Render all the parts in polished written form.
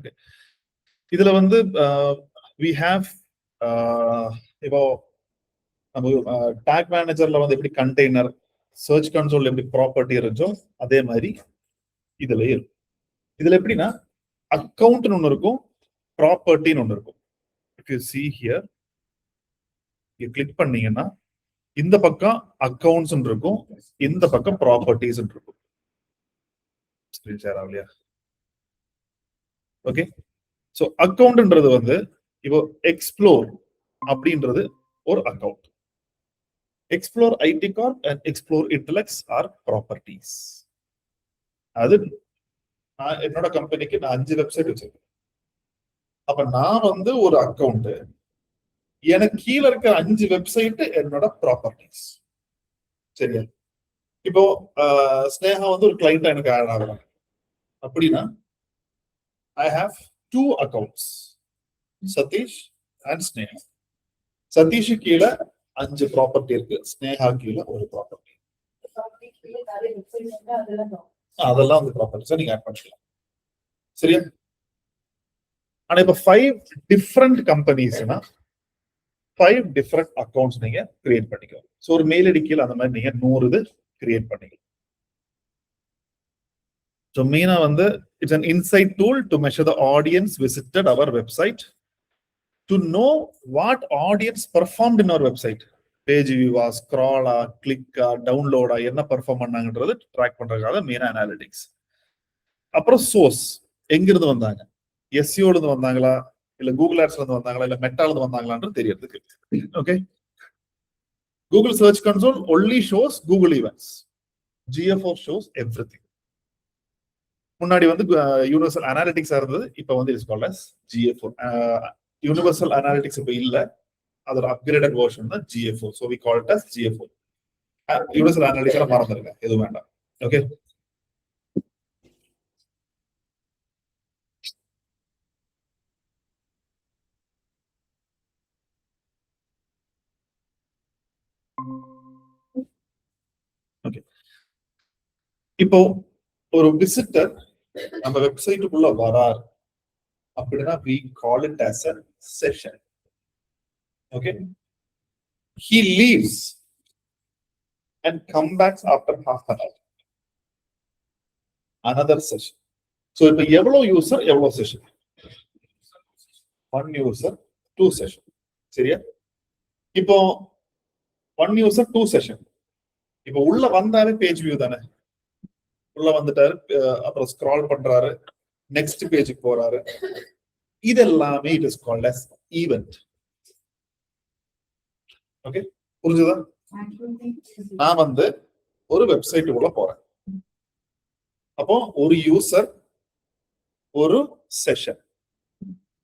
Okay, இதுல வந்து we have இப்போ நம்ம டாக் மேனேஜர்ல வந்து எப்படி கண்டெய்னர், சர்ச் கன்சோல் எப்படி ப்ராப்பர்ட்டி இருந்துச்சோ அதே மாதிரி இதுல இருக்கும். இதுல எப்படின்னா அக்கௌண்ட்னு ஒண்ணு இருக்கும், ப்ராப்பர்ட்டின்னு ஒண்ணு இருக்கும். If you see here, click பண்ணீங்கன்னா இந்த பக்கம் அக்கௌண்ட்ஸ் இருக்கும், இந்த பக்கம் ப்ராப்பர்ட்டிஸ் இருக்கும். ஸ்கிரீன் ஷேர் ஆகலையா? ஓகே, சோ அக்கௌண்ட்ன்றது வந்து இப்போ எக்ஸ்ப்ளோர் அப்படின்றது ஒரு account. Explore IT corp and explore intellects are properties. அது என்னோட கம்பெனிக்கு நான் 5 வெப்சைட் வச்சிருக்கேன். அப்ப நான் வந்து ஒரு அக்கௌண்ட், எனக்கு கீழே இருக்க 5 வெப்சைட் என்னோட ப்ராப்பர்ட்டிஸ். சரியா? இப்போ ஸ்னேகா வந்து ஒரு கிளைண்ட் எனக்கு ஆட் ஆகலாம் அப்படின்னா I have 2 accounts, Satish and Sneha. Satish கீழே 5 ப்ராப்பர்ட்டி இருக்கு, ஸ்னேகா கீழே ஒரு ப்ராப்பர்ட்டி. அதெல்லாம் வந்து ப்ராப்பர்ட்டிஸ் நீங்க ஆட் பண்ணிக்கலாம். சரியா? ஆனா இப்ப 5 டிஃபரெண்ட் கம்பெனிஸ்னா 5 டிஃபரெண்ட் அக்கௌண்ட்ஸ் நீங்க கிரியேட் பண்ணிக்கலாம். சோ ஒரு மெயில் ஐடி கீழே அந்த மாதிரி நீங்க 100 இது கிரியேட் பண்ணிக்கலாம். So Meena வந்து it's an insight tool to measure the audience visited our website, to know what audience performed in our website. Page view, scroll, click, download என்ன பெர்ஃபார்ம் பண்ணாங்கன்றது ட்ராக் பண்றதுக்காக Meena Analytics. அப்புறம் source எங்க இருந்து வந்தாங்க, SEO ல இருந்து வந்தாங்களா இல்ல கூகுள் ஆட்ஸ்ல இருந்து வந்தாங்களா இல்ல மெட்டால இருந்து வந்தாங்களான்றது தெரியறதுக்கு. Okay, Google Search Console only shows Google events. GA4 shows everything. முன்னாடி வந்து யூனிவர்சல் அனாலிட்டிக்ஸ் இருந்தது, இப்ப வந்து it's called as GA4. Universal analytics இப்ப இல்ல, அதோட அப்கிரேடட் வெர்ஷன் தான் GA4. So we call it as GA4. Universal analytics மறந்துருங்க, எதுவும் வேண்டாம். Okay, okay. இப்போ ஒரு விசிட்டர் நம்ம வெப்சைட்டுக்குள்ள வரார் அப்படின்னா we call it as a session. Okay, he leaves and come back after half an hour, another session. So இப்ப எவ்வளவு யூசர் எவ்வளவு செஷன்? 1 user 2 session. சரியா? இப்போ 1 user 2 session. இப்போ உள்ள வந்தாலே பேஜ் வியூ தானே, உள்ள வந்துட்டாரு, அப்புறம் ஸ்க்ரால் பண்றாரு, நெக்ஸ்ட் பேஜுக்கு போறாரு, இதெல்லாமே it is called as event. Okay, புரிஞ்சுதா? நான் வந்து ஒரு வெப்சைட்டுக்குள்ள போறேன், அப்போ ஒரு யூசர் ஒரு செஷன்.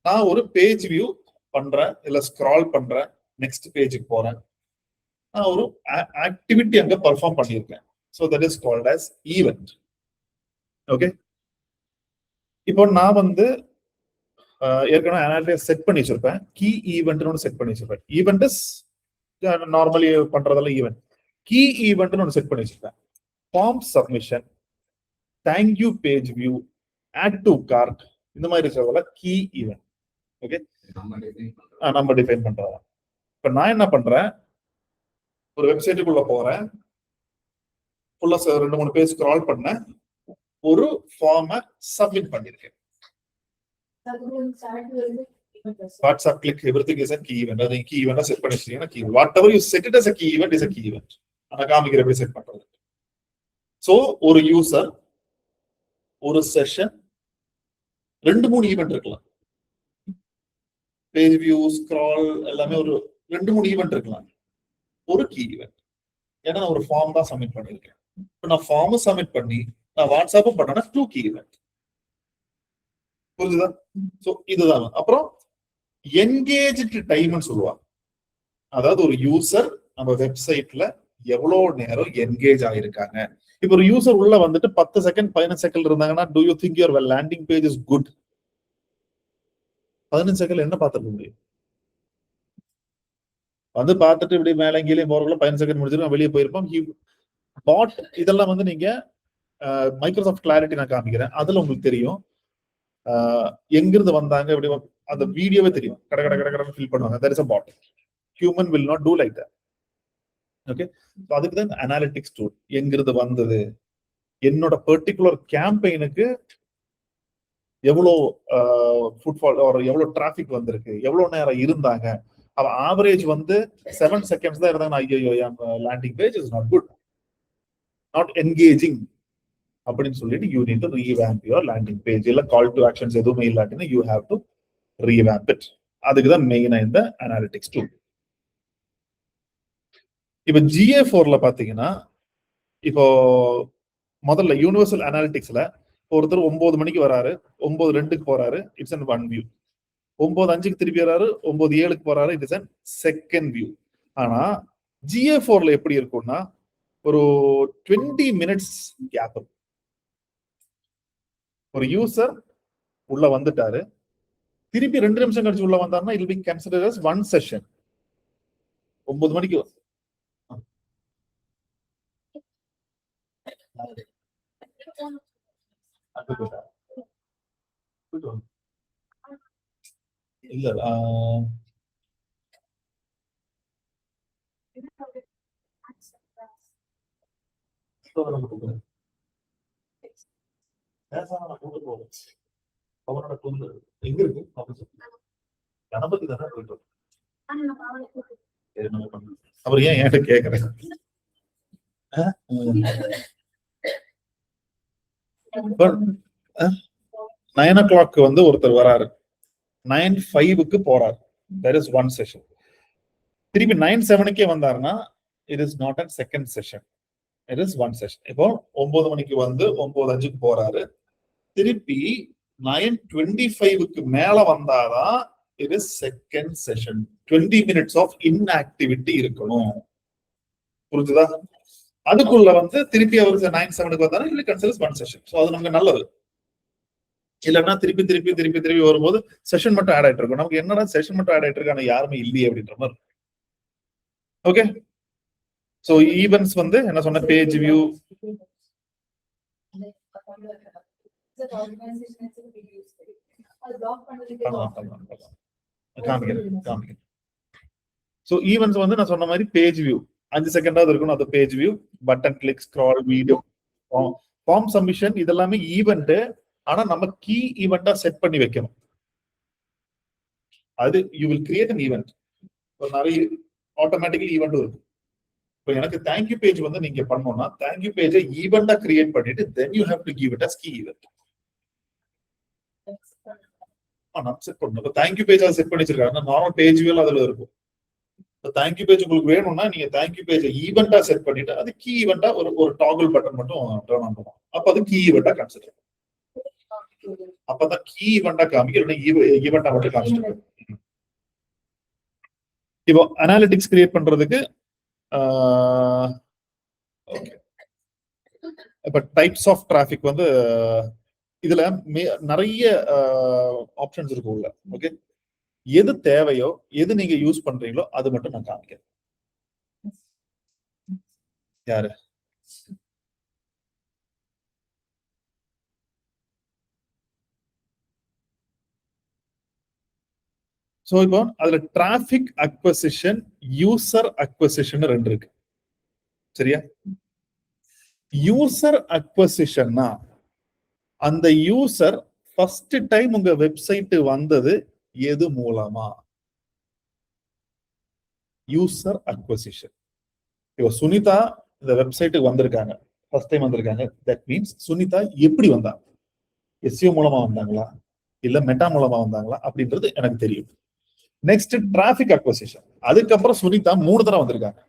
நான் ஒரு பேஜ் வியூ பண்றேன் இல்ல ஸ்க்ரால் பண்றேன், நெக்ஸ்ட் பேஜுக்கு போறேன், நான் ஒரு ஆக்டிவிட்டி அங்க பெர்ஃபார்ம் பண்ணியிருக்கேன். So that is called as event. Okay, இப்போ நான் வந்து ஏற்கனவே அனாலிட்டிக்ஸ் செட் பண்ணி வச்சிருப்பேன், கீ ஈவென்ட்னு ஒன்று செட் பண்ணி வச்சிருப்பேன். ஈவென்ட் இஸ் நார்மலி பண்றதெல்லாம் ஈவென்ட். கீ ஈவென்ட்னு ஒன்று செட் பண்ணி வச்சிருப்பேன். Form submission, thank you page view, add to cart, இந்த மாதிரி இருக்கிறதெல்லாம் கீ ஈவென்ட். ஓகே, நம்ம டிஃபைன் பண்றதா. இப்ப நான் என்ன பண்றேன், ஒரு வெப்சைட்டுக்குள்ள போறேன், ஃபுல்லா 2-3 பேஜ் ஸ்க்ரால் பண்ணேன், ஒரு ஃபார்மை சப்மிட் பண்ணிருக்கேன். WhatsApp click everything is a key event. அது key event செட் பண்ணி வச்சிட்டீங்கன்னா key, whatever you set it as a key event is a key event. அத காமிக்கிற எப்படி செட் பண்றது. சோ ஒரு யூசர், ஒரு செஷன், 2-3 ஈவென்ட் இருக்கலாம். பேஜ் வியூ, ஸ்க்ரால் எல்லாமே ஒரு 2-3 ஈவென்ட் இருக்கலாம். ஒரு கீ ஈவென்ட், ஏன்னா நான் ஒரு ஃபார்ம் தான் சப்மிட் பண்ணிருக்கேன். இப்போ நான் ஃபார்ம் சப்மிட் பண்ணி நான் வாட்ஸ்அப் பண்ணேன்னா 2 கீ ஈவென்ட். புரிஞ்சுதா? சோ இதுதான். அப்புறம் என்கேஜ்டு டைம்னு சொல்லுவாங்க. அதாவது ஒரு யூசர் நம்ம வெப்சைட்ல எவ்வளவு நேரம் என்கேஜ் ஆயிருக்காங்க. இப்போ ஒரு யூசர் உள்ள வந்துட்டு 10 செகண்ட் 15 செகண்ட் இருந்தாங்கன்னா, do you think your landing page is good? 15 second என்ன பார்த்துக்க முடியும்? வந்து பார்த்துட்டு இப்படி மேலே கீழே போறதுக்குள்ள 15 செகண்ட் முடிச்சிட்டு வெளியே போயிருப்போம். பாட் இதெல்லாம் வந்து நீங்க மைக்ரோசாஃப்ட் கிளாரிட்டி நான் காமிக்கிறேன், அதுல உங்களுக்கு தெரியும். எங்கிருந்து வந்தாங்க அப்படி அந்த வீடியோவே தெரியும், கட கட கட கட ஃபில் பண்ணுவாங்க. That is a bot. Human will not do like that. Okay, அதுக்கு தான் அனாலிட்டிக்ஸ் டூல். எங்கிருந்து வந்தது, என்னோட பர்டிகுலர் கேம்பெயினுக்கு எவ்வளோ ஃபுட்ஃபால் எவ்வளோ டிராபிக் வந்திருக்கு, எவ்வளவு நேரம் இருந்தாங்க. அவ ஆவரேஜ் வந்து 7 seconds தான் இருந்தாங்க. ஐயோ landing page is not good, not engaging அப்படின்னு சொல்லிட்டு you need to revamp your landing page. இல்ல கால் டு ஆக்ஷன்ஸ் எதுவுமே இல்லாட்டினா you have to revamp it. அதுக்கு தான் மெயினா இந்த அனாலிட்டிக்ஸ் டூல். இப்ப GA4ல பாத்தீங்கன்னா, இப்போ முதல்ல யூனிவர்சல் அனாலிட்டிக்ஸ்ல ஒருத்தர் 9 மணிக்கு வராரு, 9:02 போறாரு, இட்ஸ் அன் ஒன் வியூ. 9:05 திருப்பி வராரு, 9:07 போறாரு, இட்ஸ் அன் செகண்ட் வியூ. ஆனா GA4ல எப்படி இருக்கும்னா, ஒரு 20 minutes கேப். ஒரு யூசர் உள்ள வந்துட்டாரு, திருப்பி 2 நிமிஷம் கழிச்சு உள்ள வந்தாருன்னா it will be considered as one session. 9 மணிக்கு இல்ல எங்க இருக்கு கணபதி தானே போயிட்டு அவர் ஏன் என்கிட்ட கேக்குறேன்? 9 o'clock வந்து ஒருத்தர் வராரு, 9:05 போறாரு, that is one session. திருப்பி 9:07 வந்தாருன்னா it is not a second session, it is one session. இப்போ 9 மணிக்கு வந்து 9:05 போறாரு, திருப்பி 9:25 மேல வந்தாதான் it is second session. 20 minutes of inactivity இருக்கணும். புரிஞ்சுதா? அதுக்குள்ள வந்து திருப்பி அவருக்கு 9:07 வந்தாலும் இல்லை கன்சிடர்ஸ் ஒன் செஷன். ஸோ அது நமக்கு நல்லது. இல்லைன்னா திருப்பி திருப்பி திருப்பி திருப்பி வரும்போது செஷன் மட்டும் ஆட் ஆயிட்டு இருக்கும். நமக்கு என்னடா செஷன் மட்டும் ஆட் ஆயிட்டு இருக்கு, ஆனா யாருமே இல்லையே அப்படின்ற மாதிரி. ஓகே, ஸோ ஈவென்ட்ஸ் வந்து என்ன சொன்ன, பேஜ் வியூ, காமிக்கிறேன். ஸோ ஈவென்ட்ஸ் வந்து நான் சொன்ன மாதிரி பேஜ் வியூ 5 செகண்டாவது இருக்கணும். அது page view, button click, scroll, video, form submission, இதெல்லாமே ஈவெண்ட். ஆனா நம்ம கீ ஈவெண்டா செட் பண்ணி வைக்கணும். அது you will create an event. ஒரு நிறைய ஆட்டோமேட்டிக்கலி ஈவெண்ட் இருக்கும். இப்போ எனக்கு தேங்க்யூ பேஜ் வந்து நீங்க பண்ணணும்னா தேங்க்யூ பேஜை ஈவெண்டா கிரியேட் பண்ணிட்டு then you have to give it as key event. நம்ம செட் பண்ணணும். இப்போ தேங்க்யூ பேஜ் அதை செட் பண்ணி வச்சிருக்காங்க, நார்மல் பேஜ் வியூல அதுல இருக்கும். தேங்க்யூ பேஜ் உங்களுக்கு வேணும்னா நீங்க தேங்க்யூ பேஜை ஈவெண்டா செட் பண்ணிட்டு அது கீ ஈவெண்டா ஒரு டாகிள் பட்டன் மட்டும் டர்ன் ஆன் பண்ணுவோம். அப்ப அது கீ ஈவெண்டா கன்சிடர். அப்பதான் கீ ஈவெண்டா காமிக்க, ஈவெண்டா மட்டும் காமிச்சிட்டு. இப்போ அனாலிட்டிக்ஸ் கிரியேட் பண்றதுக்கு இப்ப டைப்ஸ் ஆஃப் டிராபிக் வந்து இதுல நிறைய ஆப்ஷன்ஸ் இருக்கு உள்ள. ஓகே, எது தேவையோ எது நீங்க யூஸ் பண்றீங்களோ அது மட்டும் நான் காமிக்கிறேன். யாரு சோ இப்போ அதுல டிராபிக் அக்வசிஷன், யூசர் அக்வசிஷன் 2 இருக்கு. சரியா? யூசர் அக்வசிஷன்னா அந்த யூசர் ஃபர்ஸ்ட் டைம் உங்க வெப்சைட் வந்தது எது மூலமா? User acquisition. இப்போ சுனிதா இந்த வெப்சைட்டுக்கு வந்திருக்காங்க, ஃபர்ஸ்ட் டைம் வந்திருக்காங்க. தட் மீன்ஸ் சுனிதா எப்படி வந்தாங்க? எஸ்இஓ மூலமா வந்தாங்களா, இல்ல மெட்டா மூலமா வந்தாங்களா அப்படின்றது எனக்கு தெரியும். Next traffic acquisition. அதுக்கப்புறம் சுனிதா 3 தடவை வந்திருக்காங்க.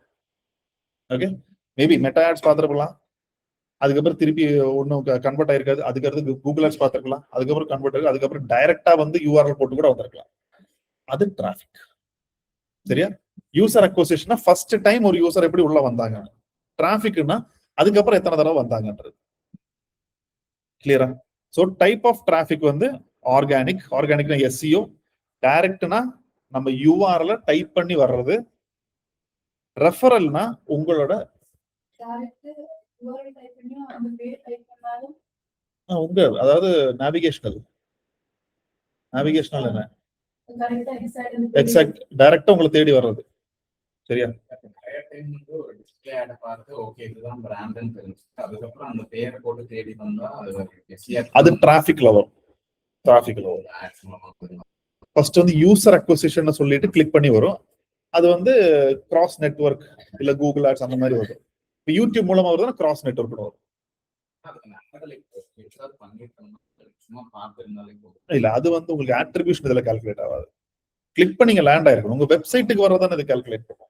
ஓகே, மேபி மெட்டா ஆட்ஸ் பார்த்துருக்கலாம், அதுக்கப்புறம் திருப்பி ஒன்னும் கன்வெர்ட் ஆயிருக்காது, அதுக்கடுத்து கூகுள் ஆட்ஸ் பார்த்துருக்கலாம், அதுக்கப்புறம் கன்வெர்ட் ஆயிருக்கு, அதுக்கப்புறம் டைரக்டா வந்து யூஆர்எல் போட்டு கூட வந்திருக்கலாம். அது டிராபிக். சரியா? யூசர் அக்வசிஷன்னா ஃபர்ஸ்ட் டைம் ஒரு யூசர் எப்படி உள்ள வந்தாங்க. டிராபிக்னா அதுக்கப்புறம் எத்தனை தடவை வந்தாங்கன்றது. கிளியரா? சோ டைப் ஆஃப் டிராபிக் வந்து ஆர்கானிக். ஆர்கானிக்னா எஸ்இஓ. டைரக்ட்னா நம்ம யூஆர்எல் டைப் பண்ணி வர்றது. ரெஃபரல்னா உங்களோட உங்க அதாவது நேவிகேஷனல். நேவிகேஷனல் என்ன? எக்ஸாக்ட் டைரக்டா உங்களை தேடி வர்றது. சரியா? ஒரு டிஸ்ப்ளே ஆட் பார்த்து ஓகே இதுதான் பிராண்ட்னு தெரிஞ்சு அதுக்கப்புறம் அந்த பேரை போட்டு தேடி வந்தா அது டிராஃபிக்ல வரும். டிராஃபிக்ல வரும். ஃபர்ஸ்ட் வந்து யூசர் அக்விசிஷன் சொல்லிட்டு கிளிக் பண்ணி வரும். அது வந்து கிராஸ் நெட்வொர்க் இல்ல கூகுள் ஆட்ஸ் அந்த மாதிரி வரும். இப்போ யூடியூப் மூலமா வருதுன்னா கிராஸ் நெட்வொர்க் வரும். இல்ல அது வந்து உங்களுக்கு அட்ரிபியூஷன் இதுல கால்குலேட் ஆகாது. கிளிக் பண்ணி நீங்க லேண்ட் ஆயிருக்கணும். உங்க வெப்சைட்டுக்கு வரதான் இது கால்குலேட் பண்ணும்.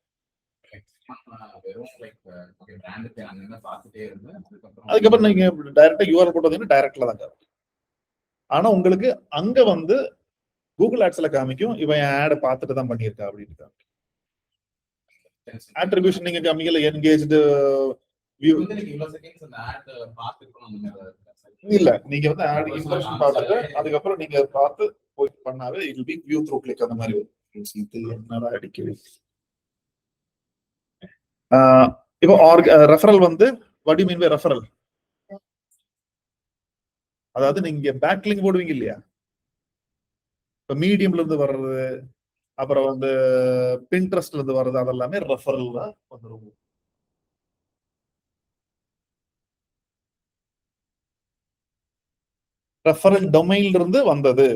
அதுக்கப்புறம் நீங்க டைரக்டா யூஆர்எல் போட்டீங்கன்னா டைரக்ட்ல தான் காமிக்கும். ஆனா உங்களுக்கு அங்க வந்து கூகுள் ஆட்ஸ்ல காமிக்கும் இவன் ஆட் பார்த்துட்டு தான் பண்ணியிருக்கா அப்படின்னு காமிக்கும். அட்ரிபியூஷன் நீங்க காமிக்கல என்கேஜ்டு வியூ இல்ல நீங்க வந்து ஆட் இம்ப்ரெஷன் பார்த்துட்டு அதுக்கப்புறம் நீங்க பார்த்து போய் பண்ணாவே it will be view through click அந்த மாதிரி வரும். இது என்னடா அடிக்கடி இப்போ ரெஃபரல் வந்து what do you mean by referral? அதாவது நீங்க பேக்லிங்க் போடுவீங்க இல்லையா, இப்போ மீடியம்ல இருந்து வர்றது அப்புறம் வந்து பின்ட்ரெஸ்ட்ல இருந்து வர்றது அதெல்லாமே ரெஃபரல் தான் வந்துரும். ரெஃபரல் டொமைன்ல இருந்து வந்தது,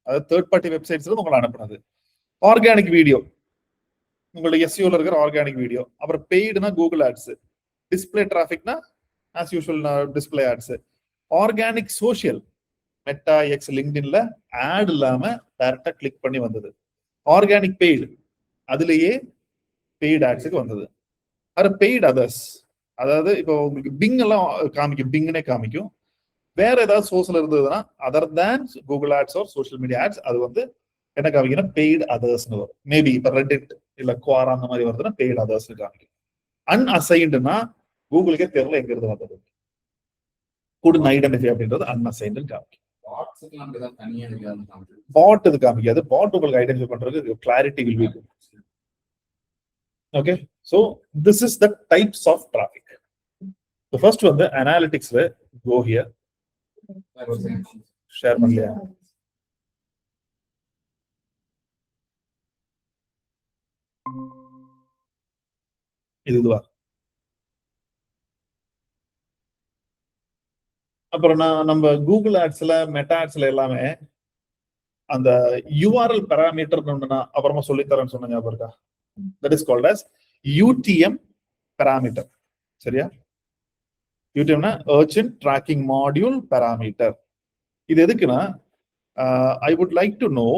அது தேர்ட் பார்ட்டி வெப்சைட்ஸ்ல இருந்து உங்களை அனுப்புனது. ஆர்கானிக் வீடியோ உங்களுடைய எஸ்இஓல இருக்கிற ஆர்கானிக் வீடியோ. அப்புறம் பெய்டுனா கூகுள் ஆட்ஸ், டிஸ்பிளே டிராஃபிக்னா as usual display ads. Organic social Meta X லிங்க்டின்ல ஆட் இல்லாம டைரக்டா கிளிக் பண்ணி வந்தது. ஆர்கானிக் பெய்டு அதுலயே பெய்டு ஆட்ஸுக்கு வந்தது. அது பெய்டு அதர்ஸ், அதாவது இப்போ உங்களுக்கு பிங் எல்லாம் காமிக்கும், பிங்னே காமிக்கும். வேற ஏதாவது சோர்ஸ்ல இருந்ததுன்னா other than Google ads or social media ads அது வந்து என்ன காமிக்கணும், பெய்டு அதர்ஸ்னு வரும். மேபி இப்போ ரெடிட் இல்ல குவாரா அந்த மாதிரி வருதுன்னா பெய்டு அதர்ஸ் காமிக்கும். அன்அசைன்டுனா கூகுளுக்கே தெரியல எங்க இருந்து வந்தது, குட் ஐடென்டிஃபை அப்படின்றது அன்அசைன்டு காமிக்கும். பாட் இது காமிக்காது. பாட் உங்களுக்கு ஐடென்டிஃபை பண்றதுக்கு clarity will be good. Okay, so this is the types of traffic. So first வந்து அனாலிட்டிக்ஸ்ல கோ ஹியர். ஷேர் பண்ணலையா? இதுவா? அப்புறம் நம்ம கூகுள் ஆட்ஸ்ல மெட்டா ஆட்ஸ்ல எல்லாமே அந்த யூஆர்எல் பாராமீட்டர் ஒண்ணுனா அப்புறமா சொல்லித்தரேன்னு சொன்ன ஞாபகம் இருக்கா? That is called as UTM parameter. சரியா? யூடிஎம்னா அர்ஜென்ட் ட்ராக்கிங் மாடியூல் பாராமீட்டர். இது எதுக்குன்னா I would like to know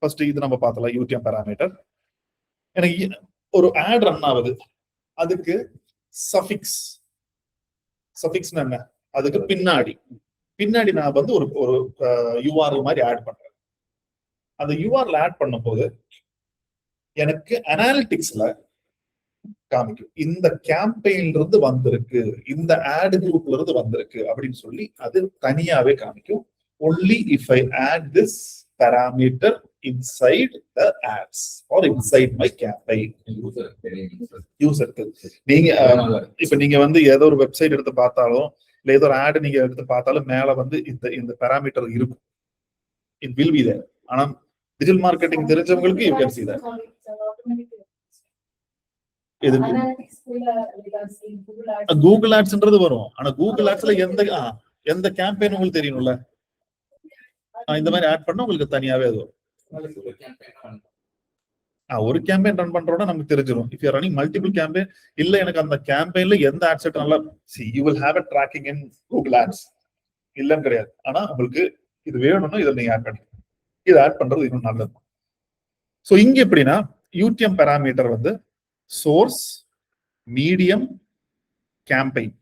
first இது நம்ம பார்த்தலாம். யூடிஎம் பாராமீட்டர் எனக்கு ஒரு ஆட் ரன் ஆகுது, அதுக்கு சஃபிக்ஸ், சஃபிக்ஸ்னா என்ன, அதுக்கு பின்னாடி நான் வந்து ஒரு யூஆர்எல் மாதிரி ஆட் பண்றேன். அந்த யூஆர்எல் ஆட் பண்ணும்போது எனக்கு அனாலிட்டிக்ஸ்ல காமிக்கும் இந்த கேம்பெயின்ல இருந்து வந்திருக்கு, இந்த ஆட் குரூப்ல இருந்து வந்திருக்கு அப்படின்னு சொல்லி அது தனியாவே காமிக்கும். only if I add this parameter inside the ads or inside my campaign. யூசருக்கு நீங்க இப்ப நீங்க வந்து ஏதோ ஒரு வெப்சைட் எடுத்து பார்த்தாலும் இல்ல ஏதோ ஒரு ஆட் நீங்க எடுத்து பார்த்தாலும் மேல வந்து இந்த பாராமீட்டர் இருக்கும். It will be there. ஆனா டிஜிட்டல் மார்க்கெட்டிங் தெரிஞ்சவங்களுக்கு you can see that. Google ஆட்ஸ்ன்றது வரும். ஆனா கூகுள் ஆட்ஸ்ல எந்த கேம்பெயின் உங்களுக்கு தெரியணும்ல, இந்த மாதிரி ஆட் பண்ணா உங்களுக்கு தனியாவே அது வரும். ஒரு கேம்பெயின் ரன் பண்றோம்னா நமக்கு தெரிஞ்சிடும். If you are running multiple campaign, இல்ல எனக்கு அந்த கேம்பெயின்ல எந்த ஆட் செட் நல்லா you will have a tracking in Google Ads இல்லன்னு கிடையாது. ஆனா உங்களுக்கு இது வேணும்னா இதை நீங்க ஆட் பண்ணுங்க. இது ஆட் பண்றது இன்னும் நல்லது. சோ இங்க எப்படின்னா யூடிஎம் பாராமீட்டர் வந்து source, medium, campaign,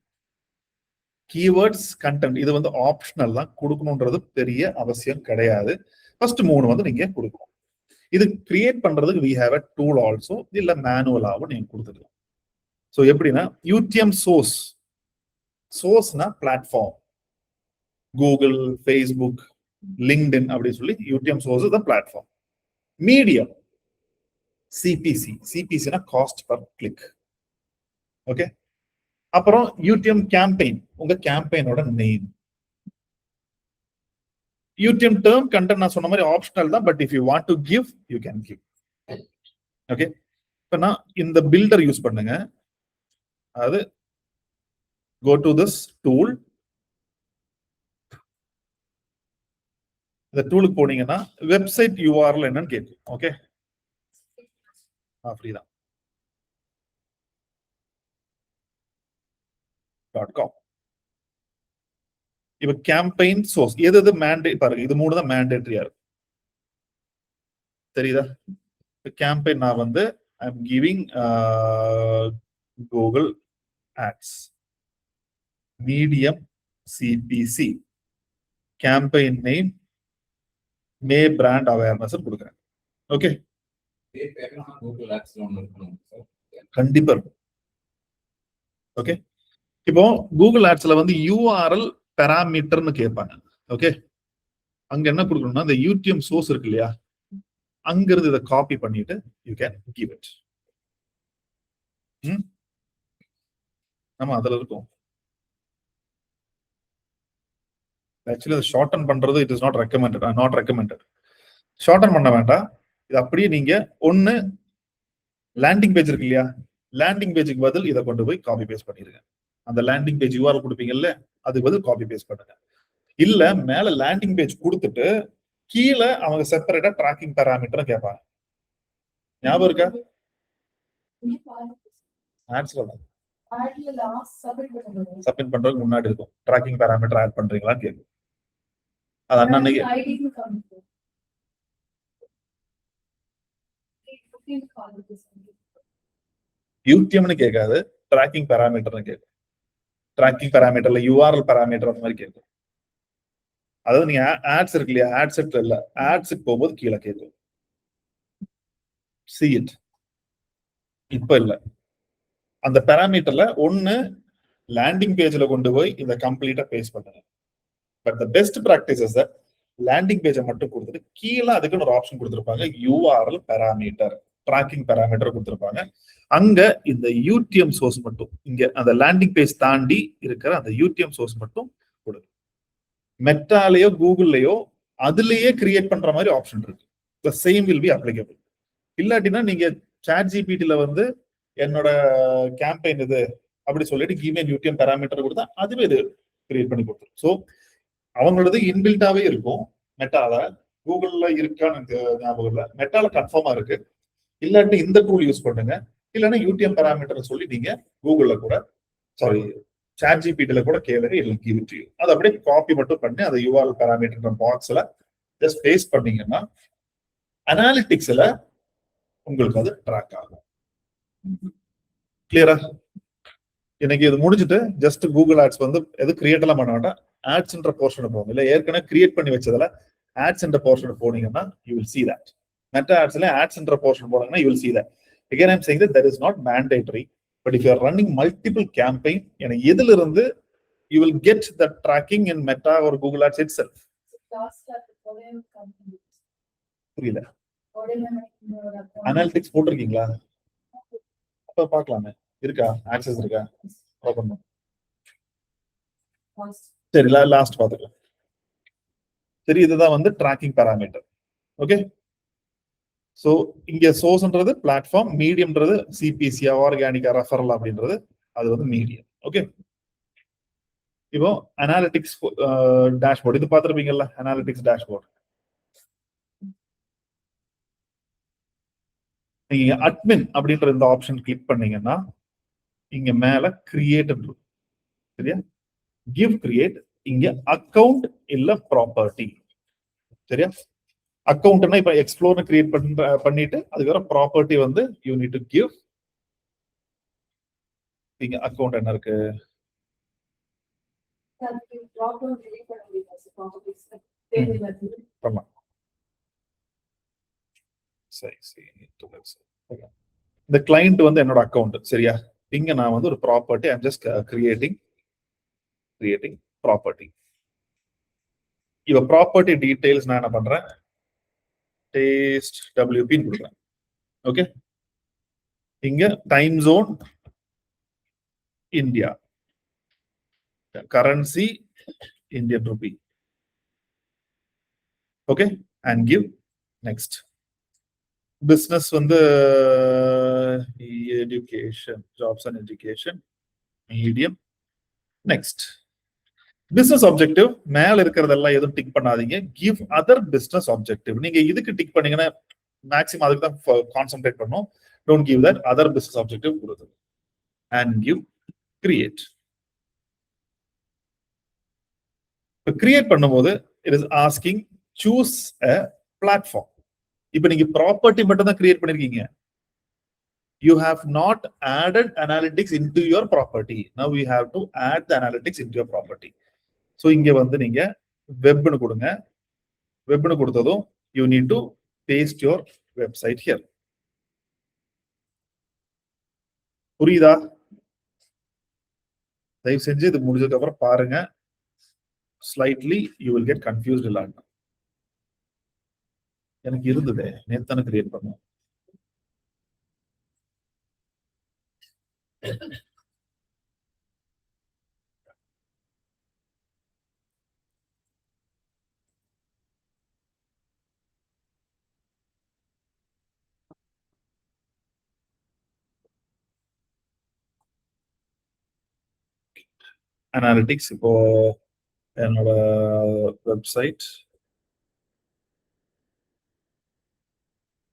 keywords, content இது வந்து ஆப்ஷனல் தான். கொடுக்கணும்ன்றது பெரிய அவசியம் கிடையாது. ஃபர்ஸ்ட் 3 வந்து நீங்க கொடுக்கணும். இது கிரியேட் பண்றதுக்கு we have a tool also, இல்ல மேனுவலாவும் நீங்க கொடுத்துக்கலாம். சோ எப்படின்னா யூடிஎம் சோர்ஸ், சோர்ஸ்னா பிளாட்ஃபார்ம், கூகுள், ஃபேஸ்புக், லிங்க்டின் அப்படி சொல்லி யூடிஎம் சோர்ஸ் தான் பிளாட்ஃபார்ம். மீடியம் சிபிசி, சிபிசினா காஸ்ட் பர் கிளிக். ஓகே, அப்புறம் யூடிஎம் கேம்பெயின் உங்க கேம்பெயினோட நேம். UTM term content நான் சொன்ன மாதிரி ஆப்ஷனல் தான், but if you want to give you can give. Okay, இப்ப நான் இந்த பில்டர் யூஸ் பண்ணுங்க. அது go to this tool. இந்த டூலுக்கு போனீங்கன்னா வெப்சைட் URL என்னன்னு கேட்கும். ஓகே, ஃப்ரீதான். .com. இப்ப கேம்பெயின் சோர்ஸ் எது மேண்டேட் பாருங்க, இது மூணு தான் மேண்டேட்டரியா இருக்கு. தெரியுதா? கேம்பெயின் நான் வந்து I am giving Google ads, medium CPC, campaign name may brand awareness கொடுக்குறேன். ஓகே, கண்டிப்பா இருக்கும். ஓகே, இப்போ கூகுள் ஆட்ஸ்ல வந்து URL பாராமீட்டர்னு கேட்பாங்க. ஓகே, அங்க என்ன கொடுக்கணும்னா இந்த UTM சோர்ஸ் இருக்கு இல்லையா, அங்கிருந்து இதை காப்பி பண்ணிட்டு யூ கேன் கிவ் இட். நம்ம அதுல இருக்கும். ஆக்சுவலி அது ஷார்டன் பண்றது it is not recommended. Shorten பண்ண வேண்டாம். இது அப்படியே நீங்க ஒன்னு லேண்டிங் பேஜ் இருக்கு இல்லையா, லேண்டிங் பேஜுக்கு பதில் இதை கொண்டு போய் காப்பி பேஸ்ட் பண்ணிருங்க. அந்த லேண்டிங் பேஜ் URL கொடுப்பீங்கல்ல, அதுக்கு பதில் காப்பி பேஸ்ட் பண்ணுங்க. இல்ல மேல லேண்டிங் பேஜ் கொடுத்துட்டு கீழே அவங்க செப்பரேட்டா ட்ராக்கிங் பாராமீட்டர் கேட்பாங்க. ஞாபகம் இருக்கா? ஆட்ஸ்ல சப்மிட் பண்றதுக்கு முன்னாடி இருக்கும், ட்ராக்கிங் பாராமீட்டர் ஆட் பண்றீங்களான்னு கேட்கும். அது அன்னைக்கு UTMனு கேட்காது, ட்ராக்கிங் பாராமீட்டர்னு கேட்கும். ட்ராக்கிங் பாராமீட்டர்ல URL பாராமீட்டர் அந்த மாதிரி கேட்கும். அதாவது நீங்க ஆட்ஸ் இருக்கு இல்லையா, ஆட் செட் இல்ல, ஆட் செட் போகும்போது கீழே கேட்கும். see it. இப்ப இல்ல, அந்த பாராமீட்டர்ல ஒன்னு லேண்டிங் பேஜ்ல கொண்டு போய் இத கம்ப்ளீட்டா பேஸ்ட் பண்ணுங்க. But the best practice is that landing பேஜை மட்டும் கொடுத்துட்டு கீழே அதுக்குன்னு ஒரு ஆப்ஷன் கொடுத்திருப்பாங்க, URL பாராமீட்டர், ட்ராக்கிங் பாராமீட்டர் கொடுத்திருப்பாங்க. அங்க இந்த UTM சோர்ஸ் மட்டும், இங்க அந்த லேண்டிங் பேஜ் தாண்டி இருக்கிற அந்த UTM சோர்ஸ் மட்டும் கொடுங்க. மெட்டாலேயோ கூகுள்லயோ அதுலயே கிரியேட் பண்ற மாதிரி ஆப்ஷன் இருக்கு. the same will be applicable. இல்லாட்டினா நீங்க ChatGPTல வந்து என்னோட கேம்பெயின் இது அப்படி சொல்லிட்டு கிவ் UTM பாராமீட்டர் கொடுத்தா அதுவே இது கிரியேட் பண்ணி கொடுத்துரும். ஸோ அவங்களோடது இன்பில்டாவே இருக்கும். மெட்டால கூகுள்ல இருக்கான்னு எனக்கு ஞாபகம் இல்லை, மெட்டால கன்ஃபார்மா இருக்கு. இல்லாட்டி இந்த டூல் யூஸ் பண்ணுங்க, இல்லைன்னா UTM பாராமீட்டர் சொல்லி நீங்க கூகுள்ல கூட ChatGPTல கூட கேளுங்க, it will give it to you. அது அப்படியே காப்பி மட்டும் பண்ணி அந்த URL பாராமீட்டர் பாக்ஸ்ல ஜஸ்ட் பேஸ்ட் பண்ணீங்கன்னா அனாலிட்டிக்ஸ்ல உங்களுக்கு அது ட்ராக் ஆகும். கிளியரா? எனக்கு இது முடிஞ்சுட்டு ஜஸ்ட் கூகுள் ஆட்ஸ் வந்து எது கிரியேட் எல்லாம் பண்ண வேண்டாம், ஆட்ஸ்ன்ற போர்ஷன் போகும். இல்ல ஏற்கனவே கிரியேட் பண்ணி வச்சதுல ஆட்ஸ்ன்ற போர்ஷன் போனீங்கன்னா you will see that. Meta ஆட்ஸ்ல ஆட்ஸ்ன்ற போர்ஷன் போனீங்கன்னா you will see that. Again I'm saying that is not mandatory, but if you are running multiple campaign, எனக்கு எதுல இருந்து you will get the tracking in Meta or Google Ads itself. புரியல? Analytics போட்டிருக்கீங்களா? அப்ப பார்க்கலாமே, இருக்கா access இருக்கா? Open பண்ணு. சரி, லாஸ்ட் பாத்துக்கலாம். சரி, இதுதான் வந்து ட்ராக்கிங் பாராமீட்டர். ஓகே, சோ இங்க சோர்ஸ்ன்றது பிளாட்ஃபார்ம், மீடியம்ன்றது CPC ஆர்கானிக்கா ரெஃபரல் அப்படின்றது அது வந்து மீடியம். ஓகே, இப்போ அனாலிட்டிக்ஸ் டேஷ்போர்ட் இது பார்த்திருப்பீங்கல்ல, அனாலிட்டிக்ஸ் டேஷ்போர்ட். நீங்க அட்மின் அப்படின்ற இந்த ஆப்ஷன் கிளிக் பண்ணீங்கன்னா இங்க மேல கிரியேட் சரியா, கிவ் கிரியேட், இங்க அக்கவுண்ட் இல்ல ப்ராப்பர்ட்டி. சரியா, அக்கவுண்ட்னா இப்ப எக்ஸ்ப்ளோர் கிரியேட் பண்ணிட்டு அதுக்கப்புறம் ப்ராப்பர்ட்டி வந்து யூ நீட் டு கிவ். இங்க அக்கவுண்ட் என்ன இருக்கு, இந்த கிளைண்ட் வந்து என்னோட அக்கவுண்ட். சரியா, இங்க நான் வந்து ஒரு property I am just creating property. இப்ப ப்ராப்பர்ட்டி டீடைல்ஸ் நான் என்ன பண்றேன், டேஸ்ட் WP கொடுக்குறேன். ஓகே, இங்க time zone India, currency Indian rupee, okay, and give next. Business வந்து education, jobs and education, medium. Next. Business objective மேல இருக்கிறதெல்லாம் எதுவும் டிக் பண்ணாதீங்க. Give other business objective. நீங்க இதுக்கு டிக் பண்ணீங்கன்னா மேக்ஸிமம் அதுக்கு தான் கான்சென்ட்ரேட் பண்ணும். Don't give that. Other business objective கொடுத்து அண்ட் கிவ் கிரியேட். இப்போ கிரியேட் பண்ணும்போது it is asking choose a platform. இப்போ நீங்க ப்ராப்பர்ட்டி மட்டும் தான் கிரியேட் பண்ணிருக்கீங்க. You have not added analytics into your property. Now we have to add the analytics into your property. So இங்க வந்து நீங்க வெப்னு கொடுங்க. வெப்னு கொடுத்ததும் you need to paste your website here. புரியுதா? தயவு செஞ்சு இது முடிஞ்சதுக்கு அப்புறம் பாருங்க. Slightly you will get confused a lot. எனக்கு இருந்ததே நேத்தான கிரியேட் பண்ணேன். அனாலிட்டிக்ஸ் இப்போ என்னோட website,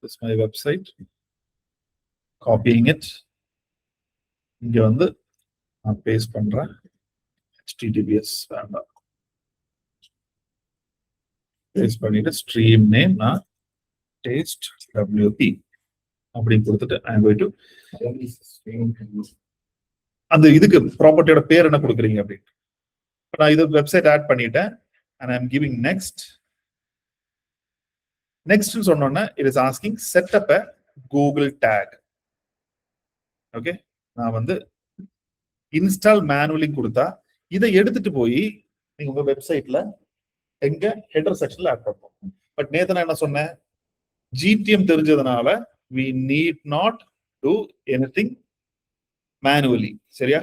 this is my website, copying it, இங்க வந்து நான் பேஸ்ட் பண்றேன். https வேண்டாம், பேஸ்ட் பண்ணிட்டு ஸ்ட்ரீம் நேம் நான் டேஸ்ட் WP அப்படி கொடுத்துட்டு I am going to அந்த இதுக்கு ப்ராப்பர்ட்டியோட பேர் என்ன கொடுக்குறீங்க அப்படின்னு நான் இது வெப்சைட் ஆட் பண்ணிட்டேன். and I am giving next. Next சொன்னோன்னா it is asking set up a Google tag. Okay, நான் வந்து இன்ஸ்டால் மேனுவலி கொடுத்தா இதை எடுத்துட்டு போய் நீங்க உங்க வெப்சைட்ல எங்க ஹெடர் செக்ஷன்ல ஆட் பண்ணுவோம். பட் நேத்து நான் என்ன சொன்னேன், GTM தெரிஞ்சதுனால we need not do anything manually. சரியா?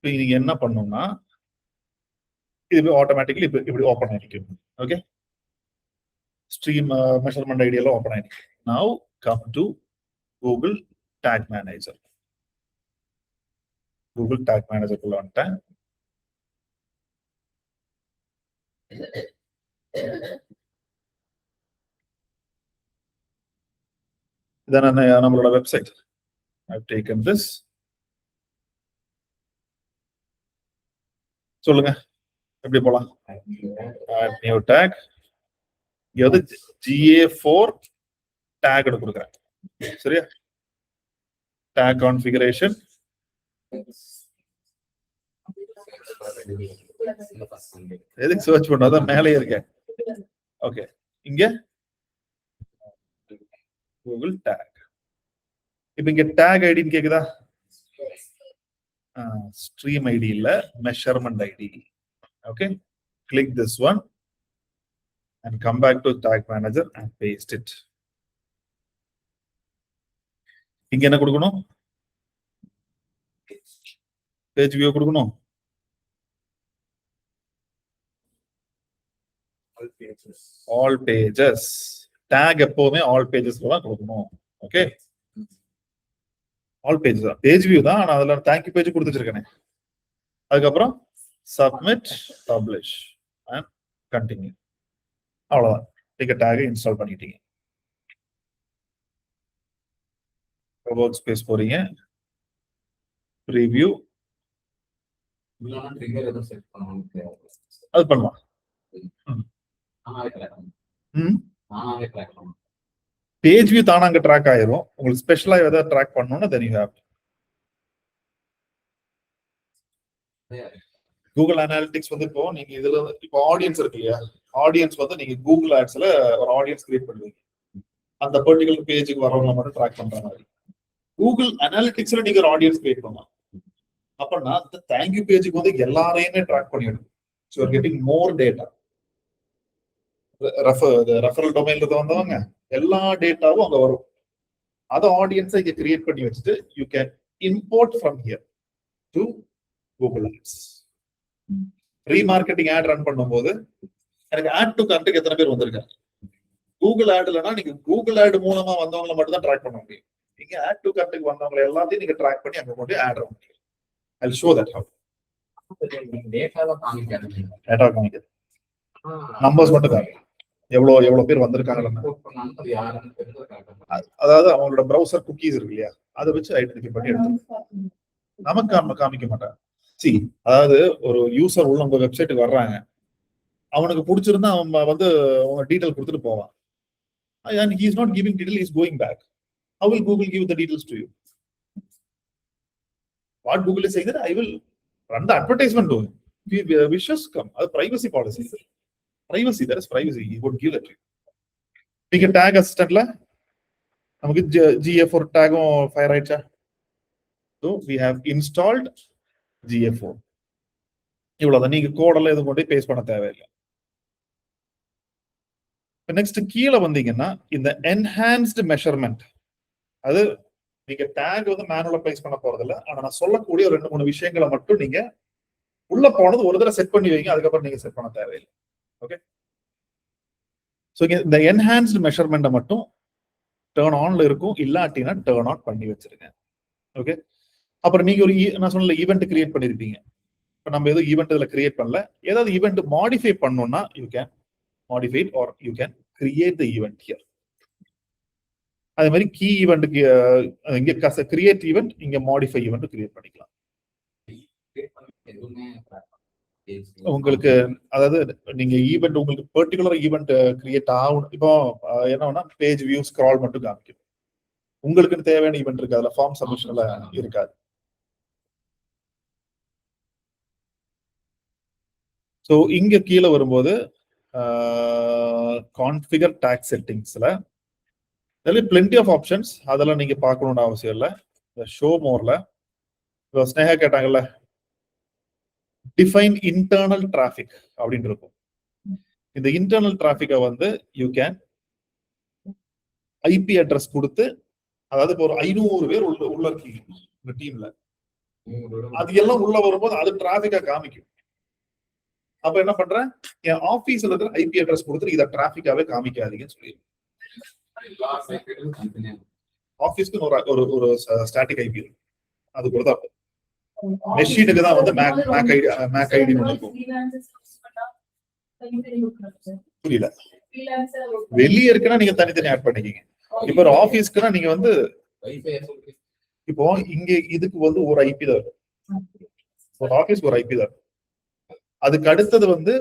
நீங்க என்ன பண்ணணும்னா இது ஆட்டோமேட்டிக்கலி இப்படி ஓபன் ஆகிக்கும். ஓகே, ஸ்ட்ரீம் மெஷர்மெண்ட் ஐடியால ஓபன் ஆயிருக்கு. Now come to Google Tag Manager. Google Tag Manager குள்ள வந்துட்டேன். இதான் நம்மளோட வெப்சைட். I've taken this. சொல்லுங்க எப்படி போலாம்? Add new tag. இங்க வந்து GA4 tag கொடுக்குறேன். சரியா? Tag configuration. எதுக்கு சர்ச் பண்ணாதான் மேலே இருக்கேன். ஓகே, இங்க Google Tag. இப்ப இங்க டேக் ஐடின்னு கேக்குதா? ஸ்ட்ரீம் ஐடி இல்ல, measurement ID. Okay, click this one and come back to Tag Manager and paste it. இங்க என்ன கொடுக்கணும்? பேஜ் வியூ கொடுக்கணும். All pages. டேக் எப்பவுமே ஆல் பேஜஸ்ல தான் கொடுக்கணும். ஓகே, ஆல் பேஜ் தான், பேஜ் வியூ தான், ஆனா அதுல தேங்க்யூ பேஜ் கொடுத்து வச்சிருக்கேன். அதுக்கப்புறம் சப்மிட், பப்ளிஷ் அண்ட் கண்டினியூ. அவ்வளவுதான், நீங்க டேக் இன்ஸ்டால் பண்ணிட்டீங்க. ஒர்க் ஸ்பேஸ் போறீங்க, ப்ரீவியூ அது பண்ணலாம். பேஜ் வியூ தானா அங்க ட்ராக் ஆயிரும். உங்களுக்கு ஸ்பெஷலா ஏதாவது ட்ராக் பண்ணனும்னா then you have Google Analytics வந்து இப்போ நீங்க இதுல இப்போ ஆடியன்ஸ் இருக்கு இல்லையா, ஆடியன்ஸ் வந்து நீங்க Google Adsல ஒரு ஆடியன்ஸ் கிரியேட் பண்ணுவீங்க. அந்த பர்టిక్యులர் பேஜுக்கு வரவங்க மட்டும் ட்ராக் பண்ற மாதிரி Google Analyticsல நீங்க ஒரு ஆடியன்ஸ் கிரியேட் பண்ணலாம். அப்பனா அந்த தேங்க் யூ பேஜுக்கு வந்து எல்லாரையுமே ட்ராக் பண்ணிடும். So you are getting more data. Referral டொமைன்ல வந்தவங்க எல்லா டேட்டாவும் அங்க வரும். அத ஆடியன்ஸை இங்க கிரியேட் பண்ணி வச்சுட்டு you can import from here to Google Ads. Remarketing ad run பண்ணும்போது எனக்கு ஆட் டு கார்ட்டுக்கு எத்தனை பேர் வந்திருக்காங்க? கூகுள் ஆட் இல்லைன்னா நீங்க கூகுள் ஆட் மூலமா வந்தவங்களை மட்டும் தான் ட்ராக் பண்ண முடியும். நீங்க ஆட் டு கார்ட்டுக்கு வந்தவங்களை எல்லாத்தையும் நீங்க ட்ராக் பண்ணி அங்க கொண்டு ஆட் பண்ண முடியும். I'll show that how. டேட்டாவை காமிக்காது. டேட்டா காமிக்காது, நம்பர்ஸ் மட்டும் காமிக்கும். எவ்வளவு பேர் வந்திருக்காங்க. அது யாருன்னு தெரிஞ்சு காட்டுங்க. அதாவது அவங்களோட ப்ரௌசர் குக்கீஸ் இருக்கு இல்லையா, அதை வச்சு ஐடென்டிஃபை பண்ணி எடுத்து நமக்கு காமிக்க மாட்டாங்க. சி, அதாவது ஒரு யூசர் உள்ள உங்க வெப்சைட்டுக்கு வர்றாங்க, அவனுக்கு பிடிச்சிருந்தா அவன் வந்து உங்க டீடைல் கொடுத்துட்டு போவான். and he is not giving detail, he is going back. How will Google give the details to you? What Google is saying that I will run the advertisement to him. Wishes come. That's privacy policy. Privacy, there is privacy. He would give that to you. நீங்க tag assistant la நமக்கு GA4 tag fire ஆயிடுச்சா? So we have installed GA4. இவ்வளவுதான். நீங்க code எல்லாம் எதுவும் கொண்டு paste பண்ண தேவையில்லை. நெக்ஸ்ட் கீழே வந்தீங்கன்னா இந்த என்ஹான்ஸ்டு மெஷர்மெண்ட், அது நீங்க டேக் வந்து மேனுவலா பிளேஸ் பண்ண போறது இல்லை. ஆனா நான் சொல்லக்கூடிய ஒரு 2-3 விஷயங்களை மட்டும் நீங்க உள்ள போனது ஒரு தடவை செட் பண்ணி வைங்க, அதுக்கப்புறம் நீங்க செட் பண்ண தேவையில்லை. ஓகே, ஸோ இந்த என்ஹான்ஸ்டு மெஷர்மெண்ட்டை மட்டும் டேர்ன் ஆன்ல இருக்கும், இல்லாட்டினா டேர்ன் ஆன் பண்ணி வச்சிருங்க. ஓகே, அப்புறம் நீங்க ஒரு நான் சொன்ன ஈவெண்ட் கிரியேட் பண்ணிருப்பீங்க. இப்போ நம்ம எதுவும் ஈவெண்ட் இதில் கிரியேட் பண்ணல, ஏதாவது ஈவெண்ட் மாடிஃபை பண்ணணும்னா you can modify it or you can create the event here. அதே மாதிரி கீ ஈவென்ட்க்கு இங்க கிரியேட் ஈவென்ட், இங்க மாடிஃபை ஈவென்ட் கிரியேட் பண்ணிக்கலாம். உங்களுக்கு அதாவது நீங்க ஈவென்ட் உங்களுக்கு பர்டிகுலர் ஈவென்ட் கிரியேட் ஆகும். இப்போ என்ன பேஜ் வியூ ஸ்க்ரால் மட்டும் காமிக்கும். உங்களுக்குன்னு தேவையான ஈவென்ட் இருக்கு, அதுல ஃபார்ம் சப்மிஷன் எல்லாம் இருக்காது. ஸோ இங்க கீழே வரும்போது கான்ஃபிகர் டாக் செட்டிங்ஸ்ல plenty of options, அதெல்லாம் நீங்க பார்க்கணும்னு அவசியம் இல்லை. ஷோ மோர்ல ஸ்னேகா கேட்டாங்கல்ல, டிஃபைன் இன்டர்னல் டிராபிக் அப்படின்னு இருக்கும். இந்த இன்டர்னல் டிராபிக்கை வந்து யூ கேன் ஐபி அட்ரஸ் கொடுத்து, அதாவது இப்போ ஒரு 500 பேர் உள்ள இருக்கீங்க இந்த டீம்ல, அது எல்லாம் உள்ள வரும்போது அது டிராபிக்கா காமிக்கும். அப்ப என்ன பண்றேன், என் ஆபீஸ்ல இருக்கிற ஐபி அட்ரஸ் கொடுத்துட்டு இதை டிராபிக்காவே காமிக்காதீங்கன்னு சொல்லி, ஆபீஸ்க்கு ஒரு ஸ்டாட்டிக் ஐபி அது கொடுத்தா மெஷினுக்கு தான் வந்து மேக் ஐடி இருக்கும். புரியல, வெளியே இருக்குன்னா நீங்க தனித்தனி ஆட் பண்ணிக்கீங்க. இப்ப ஒரு ஆபீஸ்க்குன்னா நீங்க வந்து இப்போ இங்க இதுக்கு வந்து ஒரு ஐபி தான் இருக்கும், ஒரு ஆபீஸ்க்கு ஒரு ஐபி தான் இருக்கும். அதுக்கு அடுத்தது வந்து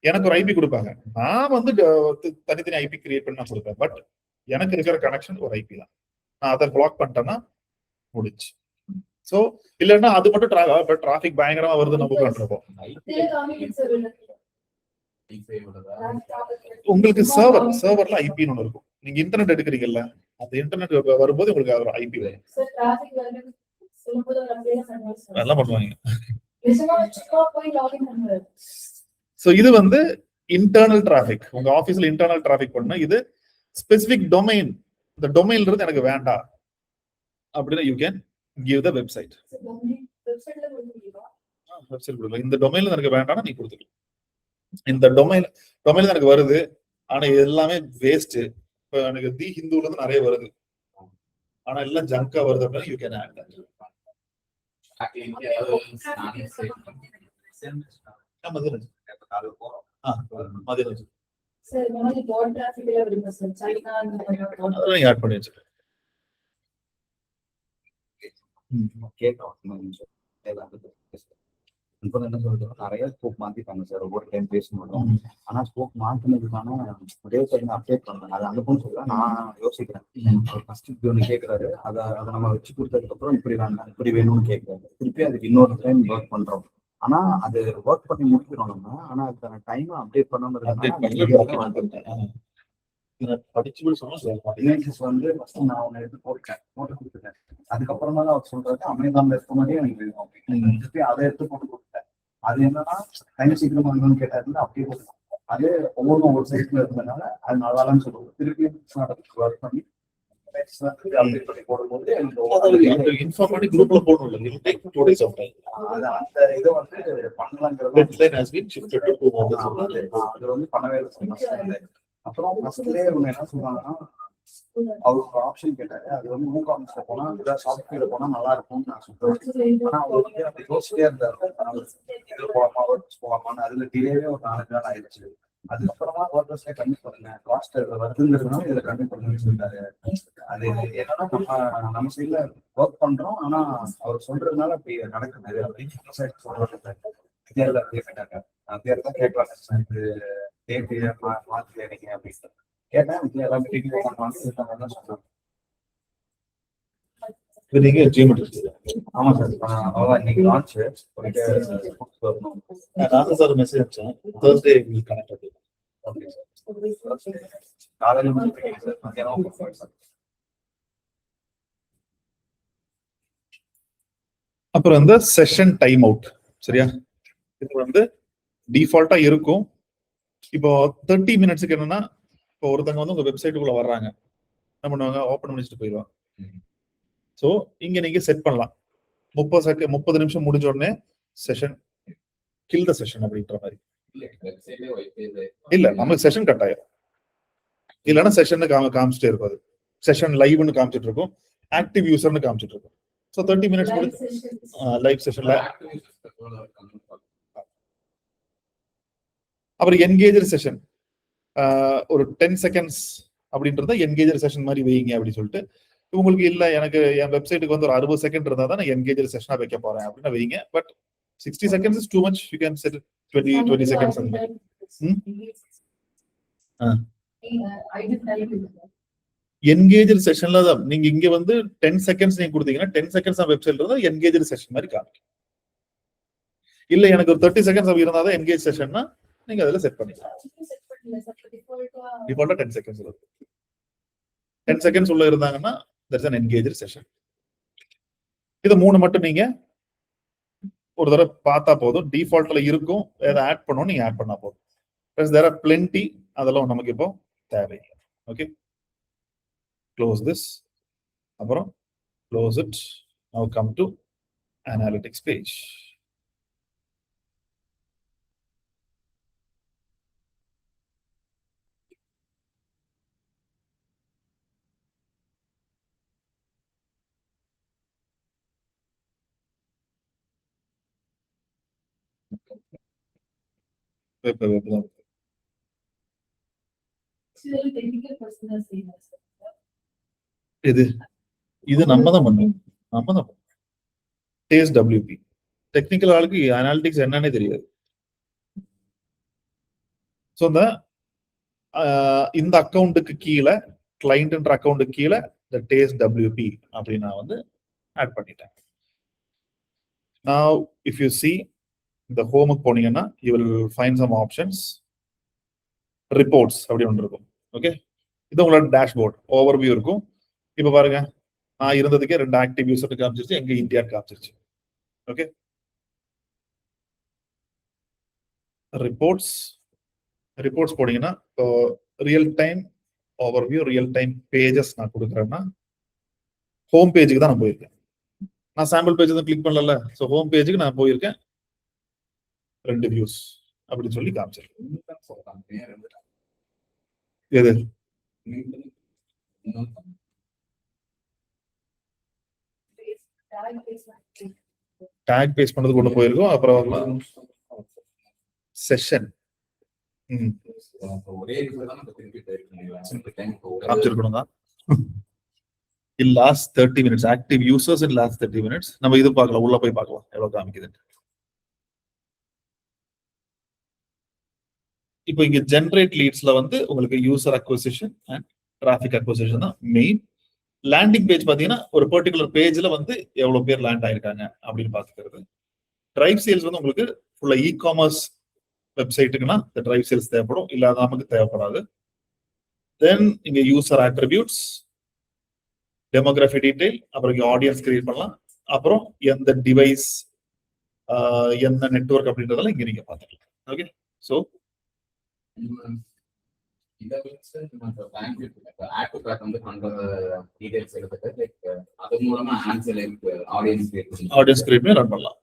எனக்கு ஒரு ஐபி கொடுப்பாங்க, நான் வந்து தனித்தனி ஐபி கிரியேட் பண்ணி நான் கொடுப்பேன். பட் எனக்கு இருக்கிற கனெக்ஷன் ஒரு ஐபி தான். நான் அதை பிளாக் பண்ணிட்டேன்னா முடிச்சு. சோ இல்லன்னா அது மட்டும் டிராபிக் பயங்கரமா வருது நம்ம கண்டிருப்போம். உங்களுக்கு சர்வர்ல ஐபின்னு ஒண்ணு இருக்கும். நீங்க இன்டர்நெட் எடுக்கிறீங்கல்ல, அந்த இன்டர்நெட் வரும்போது உங்களுக்கு ஒரு ஐபி வரும். எல்லாம் பண்ணுவாங்க. சோ இது வந்து இன்டர்னல் டிராபிக். உங்க ஆபீஸ்ல இன்டர்னல் டிராபிக் பண்ணா இது ஸ்பெசிபிக் டொமைன். இந்த டொமைன்ல இருந்து எனக்கு வேண்டாம் அப்படின்னா you can give the website. Website கொடுக்கலாம். இந்த டொமைன்ல எனக்கு வேண்டாம்னா நீ கொடுத்துக்கலாம். இந்த டொமைன்ல எனக்கு வருது, ஆனா எல்லாமே வேஸ்ட். இப்போ எனக்கு தி ஹிந்துல இருந்து நிறைய வருது, ஆனா எல்லாம் ஜங்கா வருது அப்படின்னா யூ கேன் ஆட் தட். என்ன சொல்றது, நிறைய ஸ்கோப் மாத்திட்டாங்க சார் ஒவ்வொரு டைம் பேசணும். ஆனா ஸ்கோப் மாத்தினதுக்கான அப்டேட் பண்றாங்க, அதை அனுப்புன்னு சொல்ல நான் யோசிக்கிறேன். ஃபர்ஸ்ட் இப்படி ஒண்ணு கேட்கறாரு, அதை நம்ம வச்சு கொடுத்ததுக்கு அப்புறம் இப்படி வேணும்னு கேட்கறாரு. திருப்பி அதுக்கு இன்னொரு டைம் ஒர்க் பண்றோம். ஆனா அது ஒர்க் பண்ணி முடிக்கிறோம் நம்ம, ஆனா அதுக்கான டைம் அப்டேட் பண்ணாம இமேஜஸ் வந்து ஃபர்ஸ்ட் நான் ஒன்னு எடுத்து போட்டு கொடுத்துட்டேன். அதுக்கப்புறம் தான் அவர் சொல்றாரு அமேசான்ல இருக்க மாதிரியே எனக்கு வேணும் அப்படின்னு. திருப்பி அதை எடுத்து போட்டு கொடுத்துட்டேன். அது என்னன்னா டைம் சீக்கிரமா வேணும்னு கேட்டாரு, அப்படியே போட்டுருக்கோம். அது ஒவ்வொன்றும் ஒவ்வொரு சைட்ல இருந்ததுனால அது நல்லான்னு சொல்லுவோம். திருப்பி ஒர்க் பண்ணி அப்டேட் பண்ணி போடும்போது இன்ஃபார்ம் பண்ணி குரூப்ல போடணும். It will take 2 days of time. அந்த இதை வந்து பண்ணலாங்கிறது Deadline has been shifted to 2 months. அது வந்து பண்ணவே இல்லை. அப்புறம் ஃபர்ஸ்ட்லேயே இவங்க என்ன சொல்றாங்கன்னா, அவர் ஒரு ஆப்ஷன் கேட்டாரு. அது வந்து மூகாம்ஸ்ல போனா ஏதாவது சாஃப்ட்வேர்ல போனா நல்லா இருக்கும்னு நான் சொல்றேன். ஆனா அவர் வந்து அப்படி யோசிச்சிட்டே இருந்தாரு, இது போலாமா ஒர்க்ஸ் போலாமான்னு. அதுல டிலேவே ஒரு 4 நாள் ஆயிடுச்சு. அதுக்கப்புறமா ஒர்க்கர்ஸ்ல கம்மி பண்ணுங்க, காஸ்ட் வருதுங்கிறதுனால இதுல கம்மி பண்ணுங்கன்னு சொல்லிட்டாரு. அது என்னன்னா நம்ம சைட்ல ஒர்க் பண்றோம், ஆனா அவர் சொல்றதுனால அப்படி நடக்குது அப்படின்னு சொல்றாங்க. வித்யாரில் அப்படியே போயிட்டாங்க. வித்யாரி தான் கேட்கலாம், இது டேட் மாத்தி நீங்க அப்படின்னு கேட்டேன். வித்யா எல்லாம் மீட்டிங் பண்ணுவாங்க சொன்னாங்க. நீங்க ஜியோமெட்ரி. ஆமா சார், அவ்வளோ இன்னைக்கு லான்ச் போயிட்டு நான் சார் மெசேஜ் அனுப்பிச்சேன். Thursday will connect with you. Okay sir. காலையில மீட்டிங் சார், மத்தியானம் சார். அப்புறம் வந்து செஷன் டைம் அவுட். சரியா? இது வந்து டிஃபால்ட்டா இருக்கும். இப்போ 30 மினிட்ஸ்க்கு என்னன்னா, இப்போ ஒருத்தவங்க வந்து உங்க வெப்சைட்டுக்குள்ள வர்றாங்க, என்ன பண்ணுவாங்க, ஓப்பன் பண்ணிட்டு போயிடுவாங்க. ஸோ இங்க நீங்க செட் பண்ணலாம் 30 நிமிஷம் முடிஞ்ச உடனே செஷன் கில் த செஷன் அப்படின்ற மாதிரி. இல்ல நமக்கு செஷன் கட் ஆயிரும். இல்லைன்னா செஷன் காமிச்சிட்டே இருக்கும். அது செஷன் லைவ்னு காமிச்சிட்டு இருக்கும், ஆக்டிவ் யூசர்னு காமிச்சிட்டு இருக்கும். ஸோ 30 மினிட்ஸ் முடிச்சு லைவ் செஷன்ல. அப்புறம் என்கேஜர் செஷன் ஒரு 10 செகண்ட்ஸ் அப்படின்றத என்கேஜர் செஷன் மாதிரி வைங்க அப்படின்னு சொல்லிட்டு, உங்களுக்கு இல்ல எனக்கு என் வெப்சைட்டுக்கு வந்து ஒரு 60 செகண்ட் இருந்தா தான் நான் என்கேஜர் செஷனா வைக்க போறேன் அப்படின்னு வைங்க. But 60 seconds is too much. You can set it 20 seconds. என்கேஜர் செஷன்ல தான் நீங்க இங்க வந்து 10 செகண்ட்ஸ் நீங்க கொடுத்தீங்கன்னா 10 செகண்ட்ஸ் வெப்சைட்ல இருந்தா என்கேஜர் செஷன் மாதிரி காமிக்கும். இல்ல எனக்கு ஒரு 30 செகண்ட்ஸ் அப்படி இருந்தா தான் என்கேஜ் செஷன்னா நீங்க அதுல செட் பண்ணிக்கலாம். டிஃபால்ட்டா 10 செகண்ட்ஸ் இருக்கு. 10 செகண்ட்ஸ் உள்ள இருந்தாங்கன்னா there's an engager session. இது 3 மட்டும் நீங்க ஒரு தடவை பார்த்தா போதும். டிஃபால்ட்ல இருக்கும், ஏதாவது ஆட் பண்ணணும் நீங்க ஆட் பண்ணா போதும். there are plenty, அதெல்லாம் நமக்கு இப்போ தேவையில்லை. Okay, close this. அப்புறம் close it. now come to analytics page. இது நம்ம தான் பண்ணோம். டேஸ்ட் டபிள்யூபி டெக்னிக்கல் ஆளுக்கு அனாலிட்டிக்ஸ் என்னன்னே தெரியாது. ஸோ இந்த அக்கௌண்ட்டுக்கு கீழே, கிளைண்ட்ன்ற அக்கௌண்ட்டுக்கு கீழே இந்த டேஸ்ட் டபிள்யூபி அப்படின்னு நான் வந்து ஆட் பண்ணிட்டேன். Now if you see இந்த ஹோமுக்கு போனீங்கன்னா you will find some options. Reports அப்படி ஒன்று இருக்கும். ஓகே, இது உங்களோட டேஷ்போர்ட் ஓவர்வியூ இருக்கும். இப்ப பாருங்க, நான் இருந்ததுக்கே 2 ஆக்டிவ் யூசர் காமிச்சிருச்சு, எங்க இந்தியா காமிச்சிருச்சு. ஓகே, ரிப்போர்ட்ஸ் போனீங்கன்னா real time overview, real time pages நான் கொடுக்குறேன்னா ஹோம் பேஜுக்கு தான் நான் போயிருக்கேன். நான் சாம்பிள் பேஜ் தான் கிளிக் பண்ணல. ஸோ ஹோம் பேஜுக்கு நான் போயிருக்கேன். 2 வியூஸ் அப்படின்னு சொல்லி காமிச்சிருக்கேன். எது டேக் பேஸ்ட் பண்ணது கொண்டு போயிருக்கோம். அப்புறம் செஷன் காமிச்சிருக்கணும் தான். in last 30 minutes active users in last 30 minutes. நம்ம இது பார்க்கலாம், உள்ள போய் பார்க்கலாம் எவ்வளவு காமிக்குது. இப்போ இங்க ஜெனரேட் லீட்ஸ்ல வந்து உங்களுக்கு user acquisition and traffic acquisition தான் மெயின். லேண்டிங் பேஜ் பாத்தீங்கன்னா ஒரு பர்டிகுலர் பேஜ்ல வந்து எவ்வளவு பேர் லேண்ட் ஆயிருக்காங்க அப்படின்னு பாத்துக்கிறது. டிரைவ் சேல்ஸ் வந்து உங்களுக்கு ஃபுல்லா இ காமர்ஸ் வெப்சைட்டுக்குன்னா இந்த டிரைவ் சேல்ஸ் தேவைப்படும், இல்லாத நமக்கு தேவைப்படாது. தென் இங்க யூசர் அட்ரிபியூட்ஸ், டெமோகிராஃபி டீடைல், அப்புறம் இங்க ஆடியன்ஸ் கிரியேட் பண்ணலாம். அப்புறம் எந்த டிவைஸ், எந்த நெட்வொர்க் அப்படின்றதெல்லாம் இங்க நீங்க பாத்துக்கலாம். ஓகே, ஸோ இதை வச்சு நம்ம பேங்க் ஆட் டு கார்ட் வந்து பண்ற டீடைல்ஸ் எடுத்துட்டு லைக் அது மூலமா answer audience audience create run பண்ணலாம்.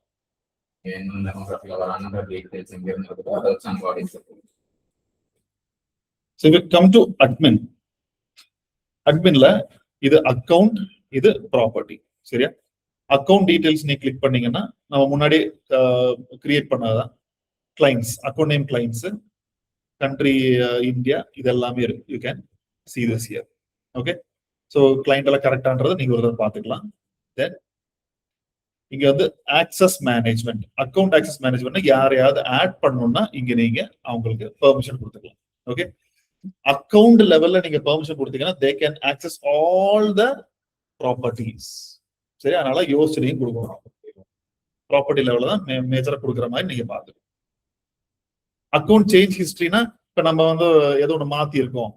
என்ன டெமோகிராஃபில வர அந்த டீடைல்ஸ் எங்க இருந்து எடுத்துட்டு அதை வச்சு அங்க audience So if we come to adminல இது அக்கவுண்ட், இது ப்ராப்பர்ட்டி. சரியா? அக்கவுண்ட் டீடைல்ஸ் நீ கிளிக் பண்ணீங்கன்னா நம்ம முன்னாடி கிரியேட் பண்ணாதான் clients, account name clients, country India, இது எல்லாமே இருக்கு. You can see this here. Okay, so client எல்லாம் கரெக்டான்றதை நீங்க ஒரு தடவை பார்த்துக்கலாம். தென் இங்க வந்து access management, account access management யாரையாவது ஆட் பண்ணணும்னா இங்க நீங்க அவங்களுக்கு பெர்மிஷன் கொடுத்துக்கலாம். ஓகே, அக்கவுண்ட் லெவல்ல நீங்க பெர்மிஷன் கொடுத்தீங்கன்னா they can access all the properties. சரி, அதனால யோசிச்சு நீங்க கொடுக்கணும். ப்ராப்பர்ட்டி லெவல்ல தான் மேஜரா கொடுக்குற மாதிரி நீங்க பாத்துக்கணும். அக்கவுண்ட் சேஞ்ச் ஹிஸ்டரினா இப்ப நம்ம வந்து ஏதோ ஒன்று மாத்தி இருக்கோம்,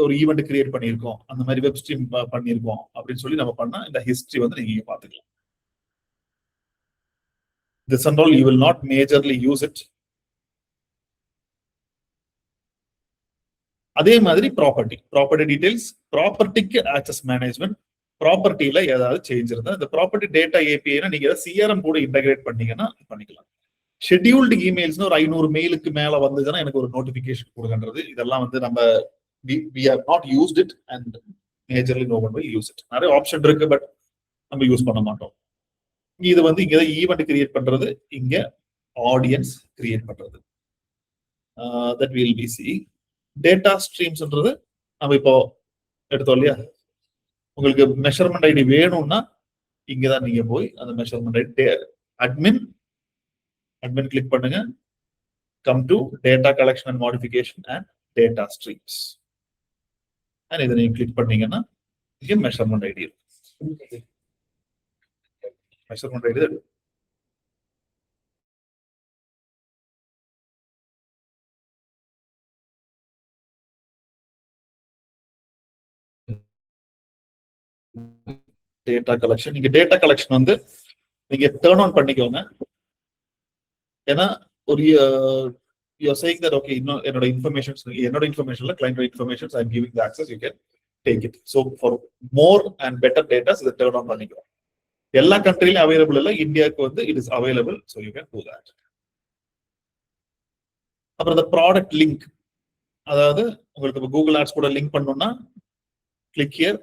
ஒரு ஈவெண்ட் கிரியேட் பண்ணியிருக்கோம், அந்த மாதிரி வெப் ஸ்ட்ரீம் பண்ணியிருக்கோம் அப்படின்னு சொல்லி நம்ம பண்ணா இந்த ஹிஸ்டரி வந்து நீங்க பாத்துக்கலாம். This and all you will not majorly use it. அதே மாதிரி ப்ராப்பர்ட்டி டீடைல்ஸ், ப்ராப்பர்ட்டிக்கு ஆக்சஸ் மேனேஜ்மெண்ட், ப்ராப்பர்ட்டியில ஏதாவது சேஞ்ச் இருந்தா இந்த ப்ராப்பர்ட்டி டேட்டா ஏபிஐனா நீங்க சிஆர்எம் கூட இன்டகிரேட் பண்ணீங்கன்னா பண்ணிக்கலாம். ஷெட்யூல்டு இமெயில்ஸ்னு ஒரு 500 மெயிலுக்கு மேல வந்ததுன்னா எனக்கு ஒரு நோட்டிபிகேஷன் கொடுக்கின்றது. இதெல்லாம் வந்து நம்ம we have not used it and majorly no one will use it. நிறைய ஆப்ஷன் இருக்கு, பட் நம்ம யூஸ் பண்ண மாட்டோம். இது வந்து இங்க ஈவெண்ட் கிரியேட் பண்றது, இங்க ஆடியன்ஸ் கிரியேட் பண்றது. that will be see. Data ஸ்ட்ரீம்ஸ்ன்றது நம்ம இப்போ எடுத்தோம் இல்லையா, உங்களுக்கு மெஷர்மெண்ட் ஐடி வேணும்னா இங்கதான் நீங்க போய் அந்த மெஷர்மெண்ட் ஐடி அட்மின் கிளிக் பண்ணுங்க. Come to data collection and modification and data streams. And இதை நீங்க கிளிக் பண்ணீங்கன்னா இங்க மெஷர்மெண்ட் ஐடி இருக்கு. Measurement ID data collection. நீங்க டேட்டா கலெக்ஷன் வந்து நீங்க டர்ன் ஆன் பண்ணிக்கோங்க. ஏன்னா ஒரு you're saying that okay, இன்னும் என்னோட இன்ஃபர்மேஷன்ல client information I'm giving the access, you can take it. So for more and better data இதை டர்ன் ஆன் பண்ணிக்கோங்க. எல்லா கண்ட்ரிலயும் அவைலபிள் இல்ல, இந்தியாவுக்கு வந்து it is available, so you can do that. அப்புறம் the product link, அதாவது உங்களுக்கு கூகுள் ஆட்ஸ் கூட லிங்க் பண்ணணும்னா click here,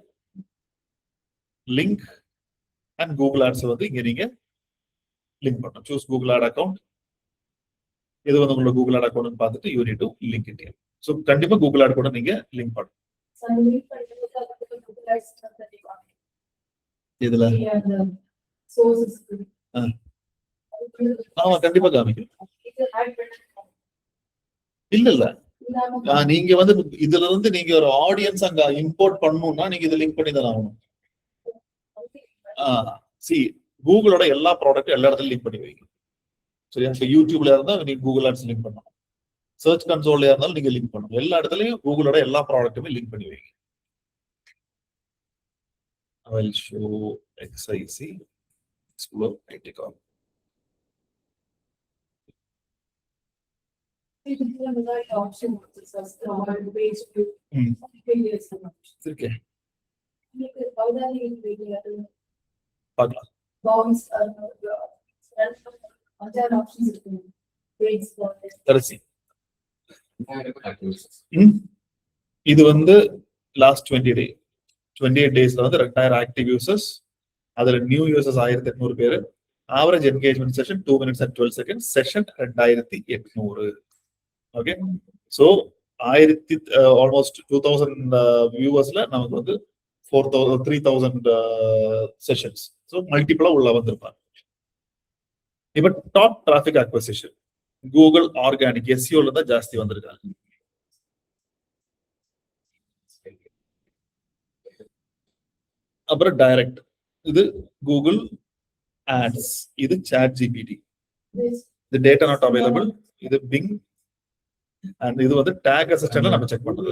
link and Google Ads வந்து இங்க நீங்க லிங்க் பண்ணணும். choose Google Ad account. இது வந்து உங்களோட Google Ad account பார்த்துட்டு you need to link it here. So கண்டிப்பா Google Ad கூட நீங்க லிங்க் பண்ணணும். இதுல ஆமா கண்டிப்பா காமிக்கும். இல்ல நீங்க வந்து இதுல இருந்து நீங்க ஒரு ஆடியன்ஸ் அங்க இம்போர்ட் பண்ணணும்னா நீங்க இதை லிங்க் பண்ணி தான் ஆகணும். கூகுளோட எல்லா ப்ராடக்டும் எல்லா இடத்துலயும் லிங்க் பண்ணி வைங்க. சரியா? யூடியூப்ல இருந்தா நீங்க கூகுள் ஆட்ஸ் லிங்க் பண்ணணும், சர்ச் கன்சோல்ல இருந்தாலும் நீங்க லிங்க் பண்ணணும். எல்லா இடத்துலயும் கூகுளோட எல்லா ப்ராடக்ட்டுமே லிங்க் பண்ணி வைங்க. I will show XIC explore ITCOM. Okay. பார்க்கலாம். இது வந்து லாஸ்ட் 28 டேஸ்ல வந்து 2000 ஆக்டிவ் யூசர்ஸ், அதுல நியூ யூசர்ஸ் 1800 பேரு, average engagement session 2 minutes and 12 seconds, session 2800. Okay, so almost 2000 வியூவர்ஸ்ல நமக்கு வந்து 3000 செஷன்ஸ். ஸோ மல்டிபிளா உள்ள வந்திருப்பாங்க. இப்ப top traffic acquisition Google organic எஸ்இஓல தான் ஜாஸ்தி வந்திருக்காங்க. அப்புறம் டைரக்ட், இது கூகுள் ஆட்ஸ், இது சாட் ஜிபிடி, இது டேட்டா நாட் அவைலபிள், இது பிங், அண்ட் இது வந்து டேக் அசிஸ்டன்ட்ல நம்ம செக் பண்றது.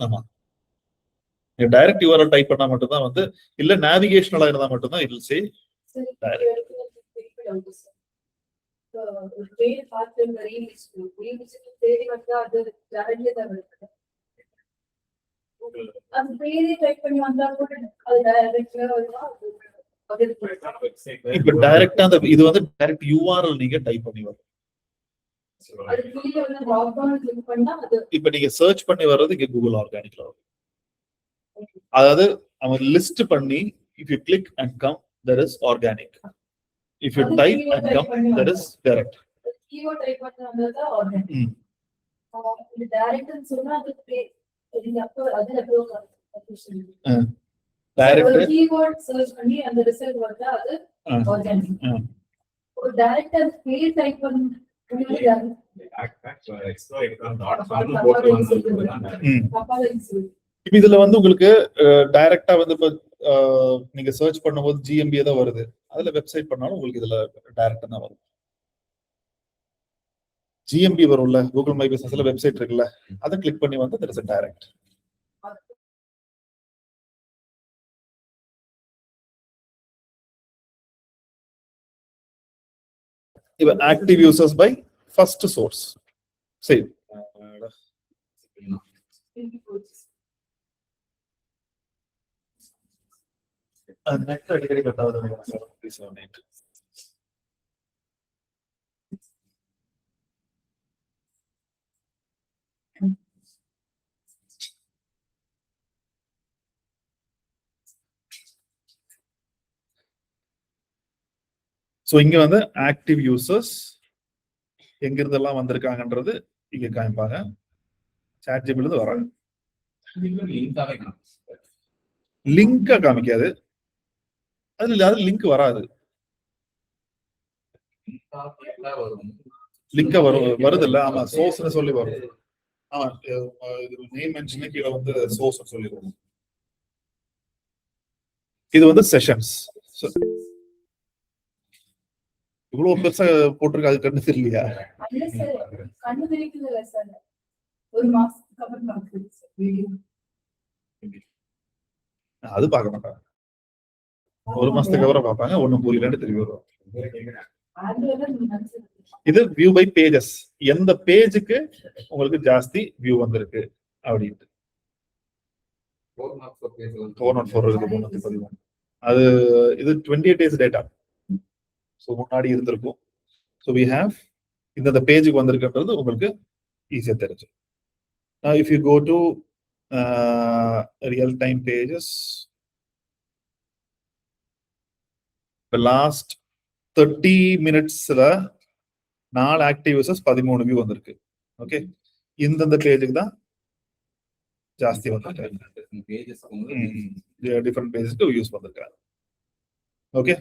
ஆமா, டைரக்ட் யூஆர்எல் டைப் பண்ணா மட்டும் தான் வந்து, இல்ல நேவிகேஷனலா இருந்தா மட்டும் தான் இட் வில் சே டைரக்ட். ஒரு பேர் பார்த்து தேடி வந்தா அது directly தான் வருது. அந்த பேரே டைப் பண்ணி வந்தா கூட அது டைரக்டா வருமா? இப்ப டைரக்டா அந்த இது வந்து டைரக்ட் URL நீங்க டைப் பண்ணி வரும். அது கீழே வந்து drop down click பண்ணா அது இப்ப நீங்க சர்ச் பண்ணி வர்றது இங்க கூகுள் ஆர்கானிக்ல வரும். அதாவது அவன் லிஸ்ட் பண்ணி if you click and come there is organic, if you type and come there is direct. keyword type பண்ணி வந்தா ஆர்கானிக். இது டைரக்ட்னு சொன்னா அது பேர் இது அப்போ அது அப்போ டைரக்ட் கீவேர்ட் சர்ச் பண்ணி அந்த ரிசல்ட் வந்தா அது ஆர்கானிக். ஒரு டைரக்டா பேர் டைப் பண்ணி இதுல வந்து உங்களுக்கு டைரக்டா வந்து இப்ப நீங்க சர்ச் பண்ணும்போது GMB தான் வருது. அதுல வெப்சைட் பண்ணாலும் உங்களுக்கு இதுல டைரக்டா தான் வரும். GMB வரும்ல, கூகுள் மை பிசினஸ்ல வெப்சைட் இருக்குல்ல, அதை கிளிக் பண்ணி வந்து there is a direct. இப்ப active users by first source. சரி. நெட் அடிக்கடி கட் ஆகுது சார். Please note. சோ இங்க வந்து ஆக்டிவ் யூசர்ஸ் எங்க இருந்தெல்லாம் வந்திருக்காங்கன்றது இங்க காமிப்பாங்க. ChatGPT இருந்து வராங்க. லிங்கா காமிக்காது, அதுல லிங்க் வராது. லிங்கா வருது இல்ல? ஆமா, சோர்ஸ்னு சொல்லி வரும். ஆமா, இது நேம் மென்ஷன் கீழ வந்து சோர்ஸ் சொல்லி வரும். இது வந்து செஷன்ஸ். இவ்வளவு பெருசா போட்டிருக்க, அது கண்ணு தெரியலையா? கண்ணு தெரியல சார். ஒரு மாசத்துக்கு அப்புறம் பார்க்குது வீடியோ. அது பார்க்க மாட்டாங்க. ஒரு மாசத்துக்கு அப்புறம் பார்ப்பாங்க, ஒண்ணும் புரியலன்னு திரும்பி வருவாங்க. இது வியூ பை பேஜஸ். எந்த பேஜுக்கு உங்களுக்கு ஜாஸ்தி வியூ வந்திருக்கு அப்படின்ட்டு. 404 இருக்கு, 313. அது இது 28 days டேட்டா. ஸோ முன்னாடி இருந்திருக்கும். ஸோ வி ஹேவ் இந்த பேஜுக்கு வந்திருக்குன்றது உங்களுக்கு ஈஸியா தெரிஞ்சு. If you go to real time pages, last 30 minutesல 4 ஆக்டிவ் யூசர்ஸ் 13 வியூ வந்திருக்கு. ஓகே, இந்த பேஜுக்கு தான் ஜாஸ்தி வந்திருக்கு. டிஃபரெண்ட் பேஜஸ்க்கு யூஸ் பண்ணிருக்காங்க. ஓகே,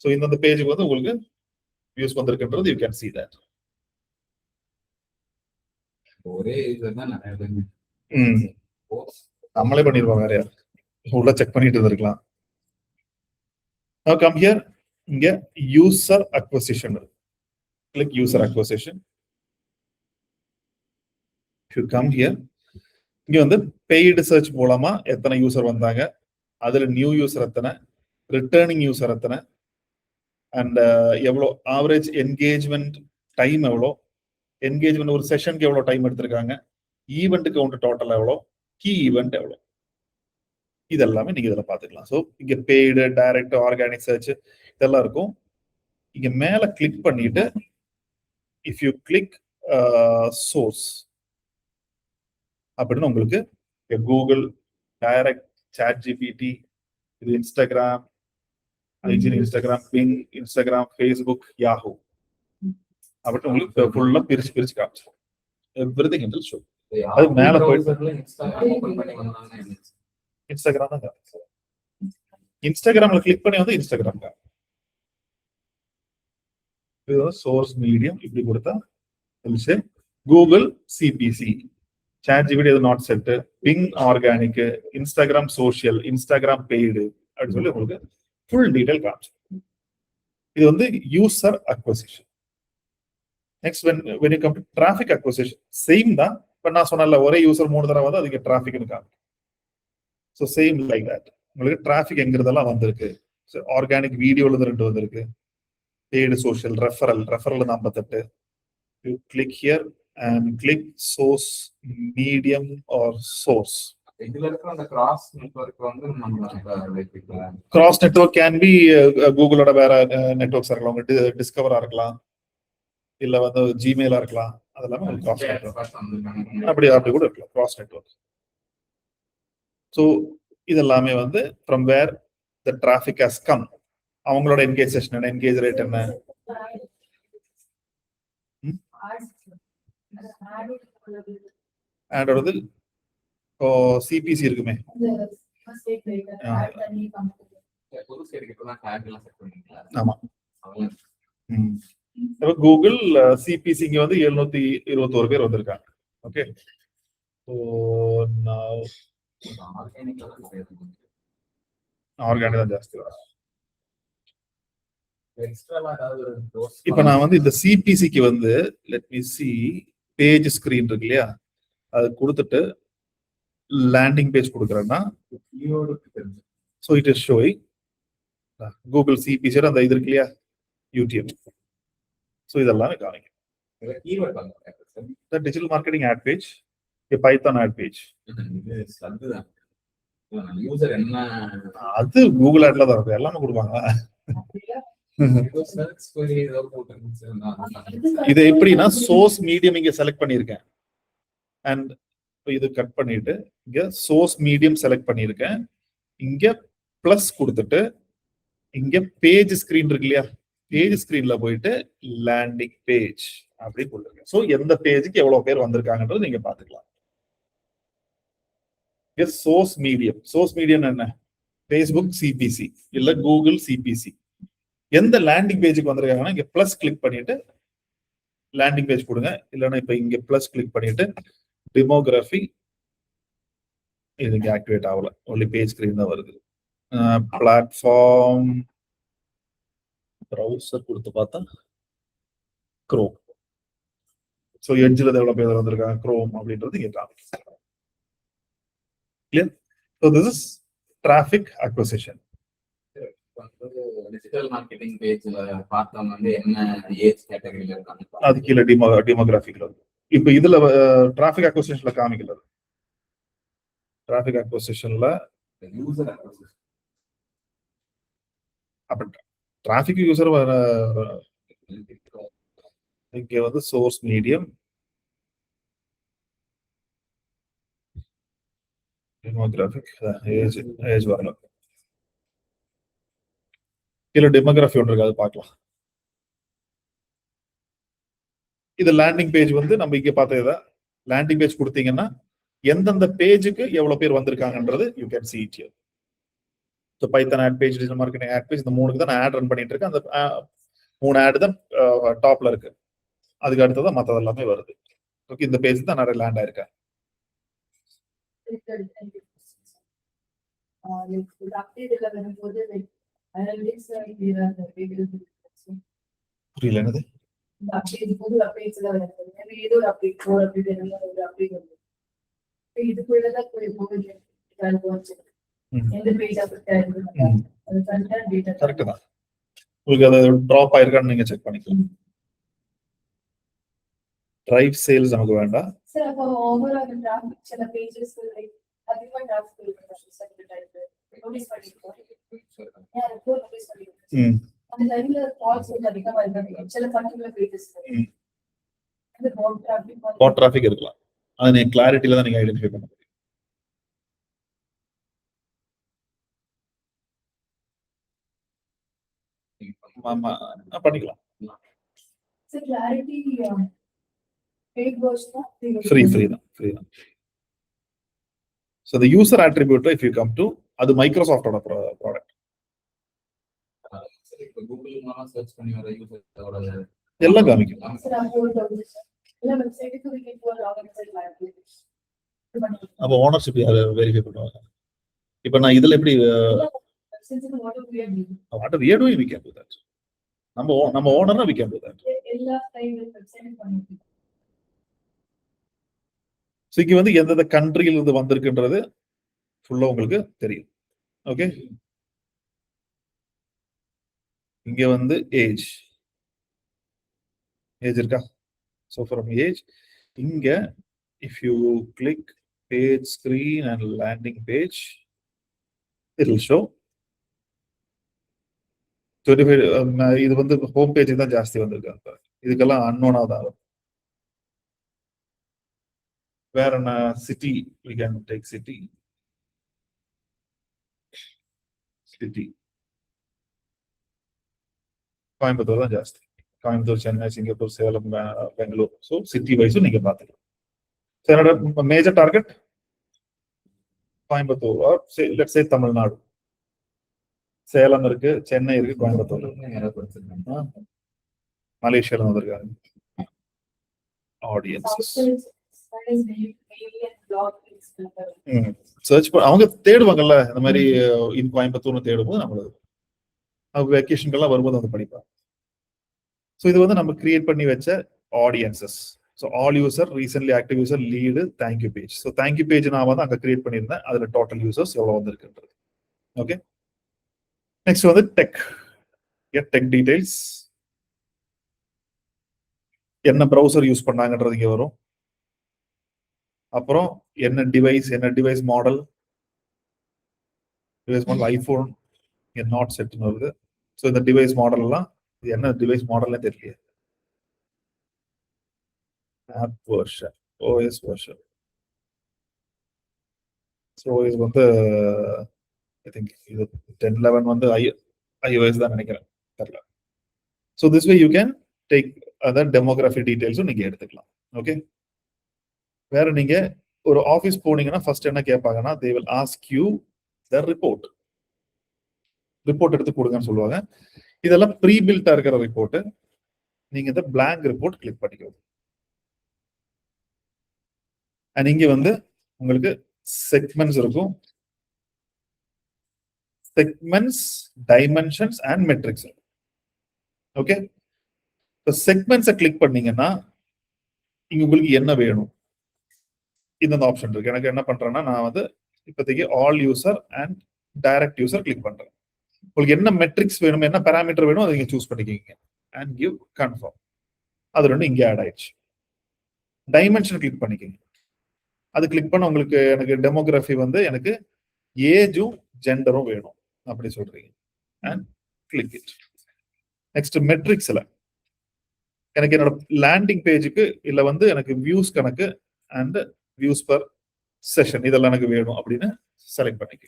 ஸோ இந்த பேஜுக்கு வந்து உங்களுக்கு யூஸ் பண்ணிருக்குன்றது யூ கேன் see that. ஒரே யூசர் தான் நிறைய பேர் நம்மளே பண்ணிருப்போம், வேற யார் உள்ள செக் பண்ணிட்டு இருந்திருக்கலாம். Now come here, இங்க user acquisition. Click user acquisition. If you come here, இங்க வந்து பெய்டு சர்ச் மூலமா எத்தனை யூசர் வந்தாங்க, அதுல நியூ யூசர் எத்தனை, ரிட்டர்னிங் யூசர் எத்தனை, அண்ட் எவ்வளோ ஆவரேஜ் என்கேஜ்மெண்ட் டைம், எவ்வளோ என்கேஜ்மெண்ட் ஒரு செஷனுக்கு எவ்வளோ டைம் எடுத்திருக்காங்க, ஈவெண்ட் கவுண்ட் டோட்டல் எவ்வளோ, கீ ஈவெண்ட் எவ்வளோ, இதெல்லாமே நீங்க இதில் பார்த்துக்கலாம். ஸோ இங்க பெய்டு, டைரக்ட், ஆர்கானிக் சர்ச் இதெல்லாம் இருக்கும். இங்க மேல கிளிக் பண்ணிட்டு இஃப் யூ கிளிக் சோர்ஸ் அப்படின்னு உங்களுக்கு கூகுள், டைரக்ட், ChatGPT, இது இன்ஸ்டாகிராம், ஐஜின், Instagram, Bing, Instagram, Facebook, Yahoo அப்படின்னு உங்களுக்கு ஃபுல்லா பிரிச்சு பிரிச்சு காமிச்சிடும். எவ்ரிதிங் இன் ஷோ. அது மேல போயிட்டு இன்ஸ்டாகிராம் தான். இன்ஸ்டாகிராம்ல கிளிக் பண்ணி வந்து இன்ஸ்டாகிராம் தான். இது சோர்ஸ் மீடியம் இப்படி கொடுத்தா கூகுள் CPC, ChatGPT இது not set, Bing organic, Instagram social, Instagram paid அப்படின்னு சொல்லி உங்களுக்கு ஃபுல் டீடைல் காமிச்சு. இது வந்து user acquisition. Next when you come to traffic acquisition, same தான். பட் நான் சொன்னல ஒரே யூசர் 3 தடவை வந்து அதுக்கு டிராஃபிக்னு காமிக்கும். ஸோ சேம் லைக் தட் உங்களுக்கு டிராஃபிக் எங்கிறதெல்லாம் வந்திருக்கு. ஆர்கானிக் வீடியோல இருந்து 2 வந்திருக்கு, paid social referral 48. You click here and click source medium or source. இதுல இருக்கிற அந்த கிராஸ் நெட்வொர்க் வந்து நம்ம வைக்கலாம். Cross network can be கூகுளோட வேற நெட்வொர்க்ஸ் இருக்கலாம், உங்க டிஸ்கவரா இருக்கலாம், இல்ல வந்து ஜிமெயிலா இருக்கலாம், அதெல்லாம் கிராஸ் நெட்வொர்க் அப்படி கூட இருக்கலாம், கிராஸ் நெட்வொர்க். ஸோ இதெல்லாமே வந்து from where the traffic has come, அவங்களோட என்கேஜ் செஷன் என்ன, என்கேஜ் ரேட் என்ன. ஆடோடது சிபிசி இருக்குமே, புது சேர்க்கைக்கு தான் டேக் எல்லாம் செட் பண்ணிக்கலாம். ஆமா. கூகுள் சிபிசி இங்க வந்து 721 பேர் வந்திருக்காங்க. ஓகே, ஆர்கானிக் தான் ஜாஸ்தி வரும். இப்ப நான் வந்து இந்த சிபிசிக்கு வந்து let me see page screen இருக்கு இல்லையா, அது கொடுத்துட்டு லேண்டிங் பேஜ் கொடுக்குறேன்னா so it is showing Google CPC அந்த இது இருக்கு இல்லையா, யூடியூப். ஸோ இதெல்லாம் காமிக்கும். Digital marketing ad page, Python ad page, அது கூகுள் ஆட்ல தான் இருக்கு, எல்லாமே கொடுப்பாங்க. இது எப்படின்னா சோர்ஸ் மீடியம் இங்க செலக்ட் பண்ணிருக்கேன் அண்ட் இது கட் பண்ணிட்டு இங்க சோர்ஸ் மீடியம் செலக்ட் பண்ணிருக்கேன், இங்க பிளஸ் கொடுத்துட்டு இங்க பேஜ் ஸ்கிரீன் இருக்கு இல்லையா, பேஜ் ஸ்கிரீன்ல போயிட்டு லேண்டிங் பேஜ் அப்படி கொடுத்துருக்கேன். ஸோ எந்த பேஜுக்கு எவ்வளவு பேர் வந்திருக்காங்கன்றது நீங்க பாத்துக்கலாம். சோர்ஸ் மீடியம் என்ன, ஃபேஸ்புக் சிபிசி இல்ல கூகுள் சிபிசி. எந்த லேண்டிங் பேஜுக்கு வந்திருக்காங்கன்னா இங்க பிளஸ் கிளிக் பண்ணிட்டு லேண்டிங் பேஜ் கொடுங்க, இல்லைன்னா இப்ப இங்க பிளஸ் கிளிக் பண்ணிட்டு டெமோகிராஃபி, இது இங்க ஆக்டிவேட் ஆகல, ஒன்லி பேஜ் ஸ்கிரீன் தான் வருது. பிளாட்ஃபார்ம் ப்ரௌசர் கொடுத்து பார்த்தா குரோம். ஸோ எட்ஜில் எவ்வளவு பேர் வந்திருக்காங்க குரோம் அப்படின்றது இங்க காமிக்கும். So this is traffic acquisition. Digital marketing பேஜ்ல பார்த்தோம் வந்து என்ன ஏஜ் கேட்டகரியில இருக்காங்க, அது கீழே டெமோகிராஃபிக்ல இருக்கு. இப்போ இதுல டிராஃபிக் அக்விசிஷன்ல காமிக்கல, டிராஃபிக் அக்விசிஷன்ல யூசர் அப்ப டிராஃபிக் யூசர் இங்க வந்து சோர்ஸ் மீடியம், டெமோகிராஃபிக், ஏஜ் வரணும். கீழே டெமோகிராஃபி ஒன்று இருக்கு, அது பார்க்கலாம். இது லேண்டிங் பேஜ் வந்து நம்ம இங்க பார்த்தது. லேண்டிங் பேஜ் கொடுத்தீங்கன்னா எந்தெந்த பேஜுக்கு எவ்வளவு பேர் வந்திருக்காங்கன்றது you can see it here. So Python ad page, digital marketing ad page, இந்த 3க்கு தான் நான் ஆட் ரன் பண்ணிட்டு இருக்கேன். அந்த 3 ஆட் தான் டாப்ல இருக்கு, அதுக்கு அடுத்ததான் மற்றது எல்லாமே வருது. ஓகே, இந்த பேஜ் தான் நிறைய லேண்ட் ஆயிருக்கேன். புரியல என்னது? கரெக்ட் தான், உங்களுக்கு அது டிராப் ஆயிருக்கான்னு நீங்க செக் பண்ணிக்கலாம். டிரைவ் சேல்ஸ் நமக்கு வேண்டாம். சார் அப்போ ஓவரால் டிராஃபிக் சில பேजेस லைக் அதிகமா டிராஃபிக் இருக்கு சார், இந்த டைப் நோட்டீஸ் பண்ணிருக்கோம். ரிப்போர்ட் நோட்டீஸ் பண்ணிருக்கோம். அந்த லைன்ல கால்ஸ் அதிகமா இருக்கு சில பர்టిక్యులர் பேजेस. அந்த பாட் டிராஃபிக் இருக்கலாம், அது நீங்க கிளாரிட்டில தான் நீங்க ஐடென்டிஃபை பண்ண முடியும். ஆமா பண்ணிக்கலாம். Sir clarity paid version free தான். So the user attribute, if you come to, அது Microsoft ஓட ப்ராடக்ட். இப்போ கூகுள் மூலமா சர்ச் பண்ணி வர யூசரோட எல்லாம் காமிக்கும். சார் அப்போ இல்ல வெப்சைட்டுக்கு we go login site library. அப்ப ஓனர்ஷிப் யார் வெரிஃபை பண்ணுவாங்க? இப்போ நான் இதுல எப்படி since it what we are doing, what we are doing, we can do that. நம்ம ஓனர்னா we can do that. எல்லா டைம் வெப்சைட் பண்ணிட்டு ஸோ இங்க வந்து எந்தெந்த கண்ட்ரியில இருந்து வந்திருக்குன்றது ஃபுல்லா உங்களுக்கு தெரியும். ஓகே, இங்க வந்து ஏஜ் ஏஜ் இருக்கா? ஸோ ஃப்ரம் ஏஜ் இங்க if you click page screen and landing page it will show 25. இது வந்து ஹோம் பேஜ் தான் ஜாஸ்தி வந்திருக்கு. இதுக்கெல்லாம் அன்னோனா தான். வேற என்ன city? we can take city. Coimbatore தான் ஜாஸ்தி. Coimbatore, Chennai, Singapore, Salem, Bangalore. So city வைஸும் நீங்க பாத்துக்கலாம். என்னோட major target Coimbatore or let's say Tamil Nadu. Salem இருக்கு, சென்னை இருக்கு, கோயம்புத்தூர் இருக்கு. மலேசியால வந்திருக்காங்க. ஆடியன்ஸ் சர்ச் அவங்க தேடுவாங்கல்ல, இந்த மாதிரி இன் கோயம்புத்தூர்னு தேடும்போது நம்மளுக்கு வெக்கேஷன்கெல்லாம் வரும்போது வந்து படிப்பாங்க. ஸோ இது வந்து நம்ம கிரியேட் பண்ணி வச்ச audiences. So all user, recently active user, lead, thank you page. So thank you page நான் வந்து அங்கே கிரியேட் பண்ணியிருந்தேன். அதுல டோட்டல் யூசர்ஸ் எவ்வளோ வந்திருக்குன்றது. ஓகே, நெக்ஸ்ட் வந்து டெக். டெக் டீடைல்ஸ், என்ன ப்ரௌசர் யூஸ் பண்ணாங்கன்றது இங்கே வரும். அப்புறம் என்ன டிவைஸ் மாடல். ஐபோன் நாட் செட்னு வருது. ஸோ இந்த டிவைஸ் மாடல்லாம் இது என்ன டிவைஸ் மாடல்னே தெரியல. App version, OS version. So இது வந்து ஐ திங்க் இது 10.11 வந்து iOS தான் நினைக்கிறேன், தெரியல. So this way you can take other demography டீடைல்ஸும் நீங்க எடுத்துக்கலாம். ஓகே, வேற நீங்க ஒரு ஆஃபீஸ் போனீங்கன்னா ஃபர்ஸ்ட் என்ன கேட்பாங்கன்னா they will ask you the report. Report எடுத்து கொடுங்கன்னு சொல்லுவாங்க. இதெல்லாம் ப்ரீ பில்ட்டா இருக்கிற ரிப்போர்ட். நீங்க இந்த பிளாங்க் ரிப்போர்ட் கிளிக் பண்ணிக்கோங்க. அண்ட் இங்க வந்து உங்களுக்கு செக்மெண்ட்ஸ் இருக்கும். Segments, dimensions and metrics. Okay, இப்போ செக்மெண்ட்ஸை கிளிக் பண்ணீங்கன்னா இங்க உங்களுக்கு என்ன வேணும் இந்த ஆப்ஷன் இருக்கு. எனக்கு என்ன பண்றேன்னா நான் வந்து இப்போதைக்கு all user and direct user click பண்றேன். உங்களுக்கு என்ன மெட்ரிக்ஸ் வேணும், என்ன பேராமீட்டர் வேணும் அதை நீங்க சூஸ் பண்ணிக்கிங்க அண்ட் கிவ் கன்ஃபார்ம். அது ரெண்டும் இங்கே ஆட் ஆயிடுச்சு. டைமென்ஷன் கிளிக் பண்ணிக்கிங்க. அது கிளிக் பண்ண உங்களுக்கு எனக்கு டெமோகிராஃபி வந்து எனக்கு ஏஜும் ஜெண்டரும் வேணும் அப்படி சொல்றீங்க அண்ட் கிளிக் இட். நெக்ஸ்ட் மெட்ரிக்ஸ்ல எனக்கு என்னோட லேண்டிங் பேஜுக்கு இல்ல வந்து எனக்கு வியூஸ் கணக்கு அண்ட் வியூஸ் பர் செஷன் இதெல்லாம் எனக்கு வேணும் அப்படின்னு செலக்ட் பண்ணிக்க.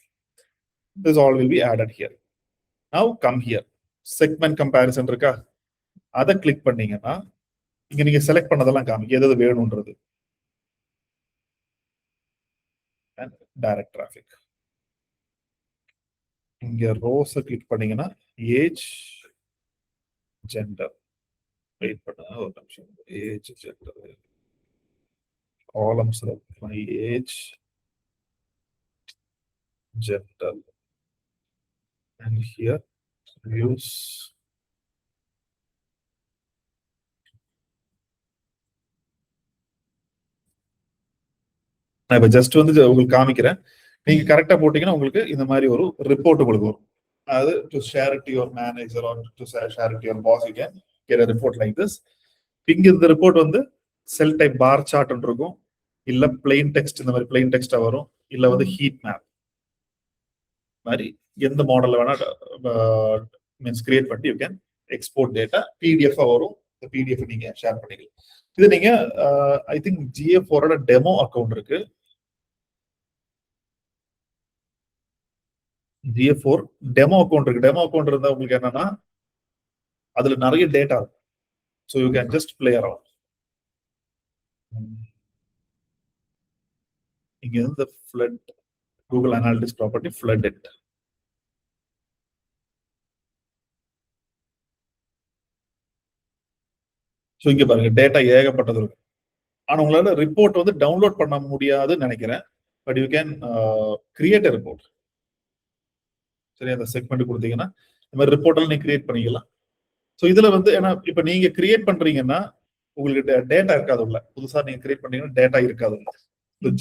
This all will be added here. Now come here. Segment comparison இருக்கா, அதை கிளிக் பண்ணீங்கன்னா இங்க நீங்க செலக்ட் பண்ணதெல்லாம் காமிக்க எது வேணும்ன்றது. And direct traffic. இங்க ரோஸ் கிளிக் பண்ணீங்கன்னா ஏஜ், ஜெண்டர். வெயிட் பண்ணுங்க ஒரு நிமிஷம். Age, gender, columns age, gender and here views. நான் இப்ப ஜஸ்ட் வந்து உங்களுக்கு காமிக்கிறேன். நீங்க கரெக்டா போட்டீங்கன்னா உங்களுக்கு இந்த மாதிரி ஒரு ரிப்போர்ட் உங்களுக்கு வரும். அதாவது to share it to your manager or to share it to your boss, you can get a report like this. இங்க இந்த ரிப்போர்ட் வந்து செல் டைப் பார் சார்ட் இருக்கும், இல்ல பிளெயின் டெக்ஸ்ட் இந்த மாதிரி பிளெயின் டெக்ஸ்டா வரும், இல்ல வந்து ஹீட் மேப் மாதிரி எந்த மாடல்ல வேணா மீன்ஸ் கிரியேட் பண்ணி you can export data. PDF வரும், இந்த பிடிஎஃப் நீங்க ஷேர் பண்ணிக்கலாம். இது நீங்க I think GA4 demo account இருக்கு. GA4 டெமோ அக்கௌண்ட் இருக்கு. டெமோ அக்கௌண்ட் இருந்தா உங்களுக்கு என்னன்னா அதுல நிறைய டேட்டா இருக்கும். So you can just play around. இங்க இருந்து flood Google analytics property flood it. So இங்க பாருங்க டேட்டா ஏகப்பட்டது இருக்கு. ஆனா உங்களால ரிப்போர்ட் வந்து டவுன்லோட் பண்ண முடியாதுன்னு நினைக்கிறேன். But you can create a report. சரி, அந்த செக்மெண்ட் கொடுத்தீங்கன்னா இந்த மாதிரி ரிப்போர்ட் நீங்க கிரியேட் பண்ணிக்கலாம். ஸோ இதுல வந்து ஏன்னா இப்ப நீங்க கிரியேட் பண்றீங்கன்னா உங்களுக்கு டேட்டா இருக்காது உள்ள. புதுசா நீங்க கிரியேட் பண்ணீங்கன்னா டேட்டா இருக்காது உள்ள.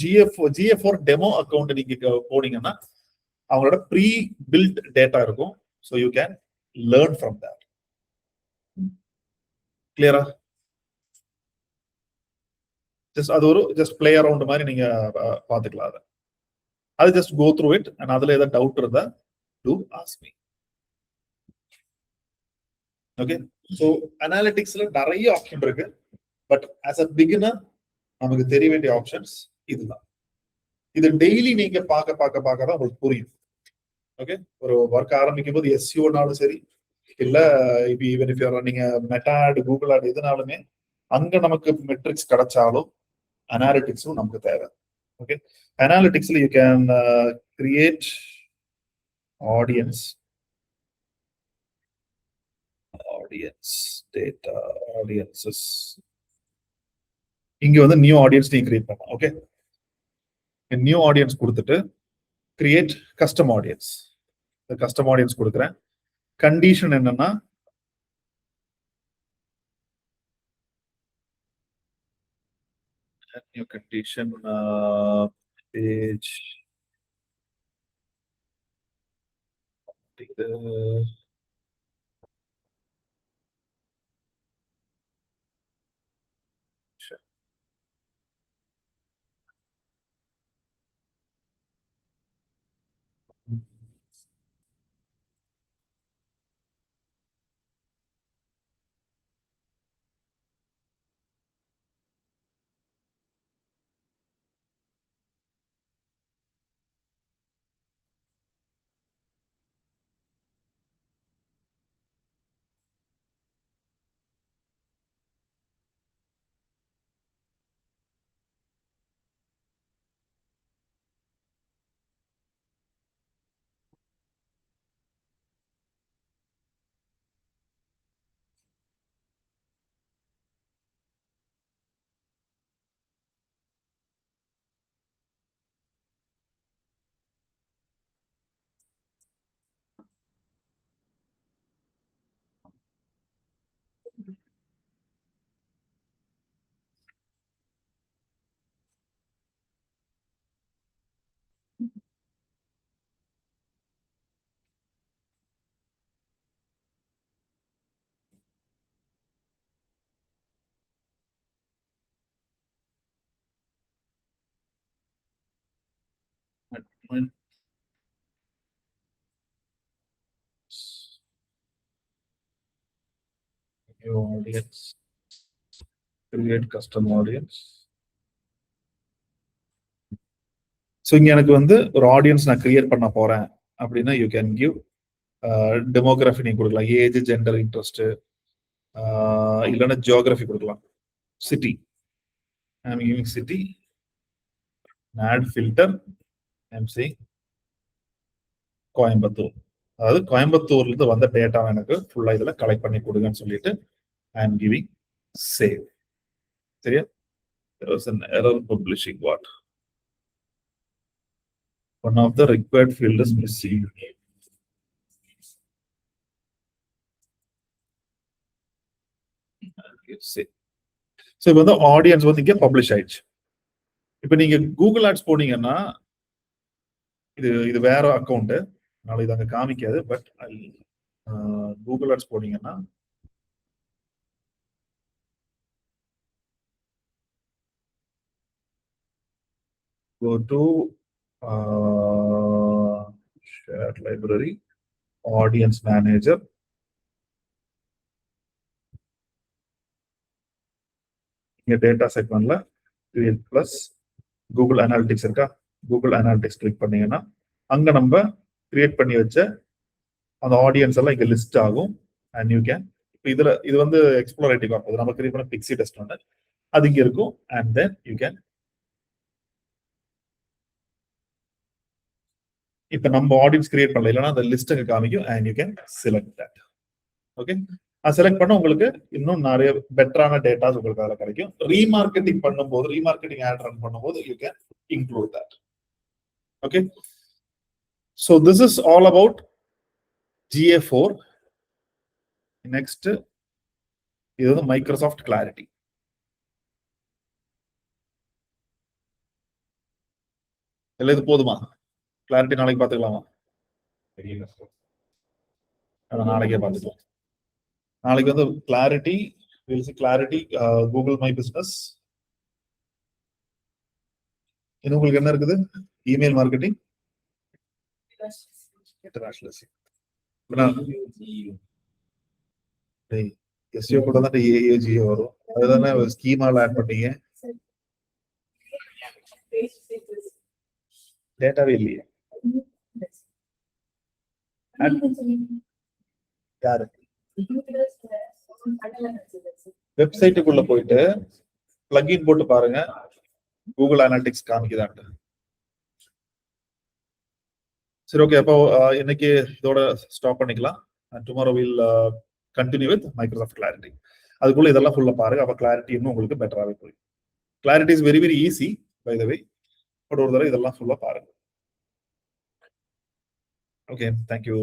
GA4 டெமோ அக்கௌண்ட் நீங்க போனீங்கன்னா அவங்களோட ப்ரீ பில்ட் டேட்டா இருக்கும். So you can learn from that. கிளியரா? ஜஸ்ட் அது ஒரு ஜஸ்ட் பிளே அரவுண்ட் மாதிரி நீங்க பாத்துக்கலாம் அதை. அது just go through it and அதுல ஏதாவது டவுட் இருந்தா to ask me. Okay, so அனாலிட்டிக்ஸ்ல நிறைய ஆப்ஷன் இருக்கு. பட் ஆஸ் அ பிகினர் நமக்கு தெரிய வேண்டிய ஆப்ஷன்ஸ் இதுதான். இது டெய்லி நீங்க பார்க்க பார்க்க பார்க்க தான் உங்களுக்கு புரியும். ஓகே, ஒரு ஒர்க் ஆரம்பிக்கும் போது எஸ்யூனாலும் சரி, இல்ல இப்போ ஈவன் இஃப் யூஆர் நீங்க மெட்டா ஆட், கூகுள் ஆட் எதுனாலுமே அங்க நமக்கு மெட்ரிக்ஸ் கிடைச்சாலும் அனாலிட்டிக்ஸும் நமக்கு தேவை. ஓகே, அனாலிட்டிக்ஸ்ல you can create audience data audiences. இங்க வந்து நியூ ஆடியன்ஸ் நீங்க கிரியேட் பண்ணலாம். ஓகே, நியூ ஆடியன்ஸ் கொடுத்துட்டு create custom audience. Custom audience கொடுக்குறேன். கண்டிஷன் என்னன்னா new condition page new audience, create custom audience. So இங்க எனக்கு வந்து ஒரு ஆடியன்ஸ் நான் கிரியேட் பண்ண போறேன் அப்படின்னா யூ கேன் கிவ் டெமோகிராஃபி நீங்க கொடுக்கலாம், ஏஜ், ஜெண்டர், இன்ட்ரெஸ்ட், இல்லைன்னா ஜியோகிராஃபி கொடுக்கலாம். City, I am giving city, add filter, I am saying Coimbatore. அதாவது கோயம்புத்தூர்ல இருந்து வந்த டேட்டா எனக்கு ஃபுல்லா இதுல கலெக்ட் பண்ணி கொடுங்கன்னு சொல்லிட்டு ஐ எம் கிவிங் சேவ். சரியா? there was an error publishing what one of the required field is missing. So இப்போ வந்து ஆடியன்ஸ் வந்து இங்க பப்ளிஷ் ஆயிடுச்சு. இப்போ நீங்க கூகுள் ஆட்ஸ் போனீங்கன்னா இது வேற அக்கௌண்ட், அதனால இது அங்க காமிக்காது. பட் கூகுள் ஆட்ஸ் போனீங்கன்னா go to shared library, audience manager, இங்க டேட்டா செக்மெண்ட்ல create plus கூகுள் அனாலிட்டிக்ஸ் இருக்கா, கூகுள் அனாலிட்டிக்ஸ் கிளிக் பண்ணீங்கன்னா அங்க நம்ம கிரியேட் பண்ணி வச்ச அந்த ஆடியன்ஸ் எல்லாம் இங்க லிஸ்ட் ஆகும். அண்ட் யூ கேன் இதுல இது வந்து எக்ஸ்ப்ளோரேட்டிவ் ஆகும். நம்ம கிரியேட் பண்ண பிக்ஸி டெஸ்ட் ஒன்று அது இங்க இருக்கும். அண்ட் தென் யூ கேன் இப்ப நம்ம ஆடியன்ஸ் கிரியேட் பண்ணல, இல்லைன்னா அந்த லிஸ்ட் அங்க காமிக்கும். And you can select that. Okay, அது செலக்ட் பண்ண உங்களுக்கு இன்னும் நிறைய பெட்டரான டேட்டாஸ் உங்களுக்கு அதில் கிடைக்கும். ரீமார்க்கெட்டிங் பண்ணும்போது, ரீமார்க்கெட்டிங் ஆட் ரன் பண்ணும்போது you can include that. Okay, so this is all about GA4. Next இது வந்து மைக்ரோசாஃப்ட் கிளாரிட்டி. இல்லை இது போதுமா? கிளாரிட்டி நாளைக்கு பார்த்துக்கலாமா? நாளைக்கே பார்த்துக்கலாம். நாளைக்கு வந்து clarity, clarity Google my business, இன்னும் உங்களுக்கு என்ன இருக்குது? Email marketing, international. எஸ்இஓ கூட தான் ஏஏஜிஓ வரும். அதுதானே ஸ்கீமால ஆட் பண்ணீங்க. டேட்டாவே இல்லையே. யாரு? வெப்சைட்டுக்குள்ள போயிட்டு பிளக்இன் போட்டு பாருங்க, கூகுள் அனாலிட்டிக்ஸ் காமிக்குதான்ட்டு. சரி, ஓகே. அப்போ இன்னைக்கு இதோட ஸ்டாப் பண்ணிக்கலாம். Tomorrow will continue with Microsoft clarity. அதுக்குள்ள இதெல்லாம் ஃபுல்லா பாருங்க. அப்ப கிளாரிட்டி இன்னும் உங்களுக்கு பெட்டராகவே போய். Clarity is very very easy by the way. But ஒரு தடவை இதெல்லாம் ஃபுல்லா பாருங்க. Okay, thank you.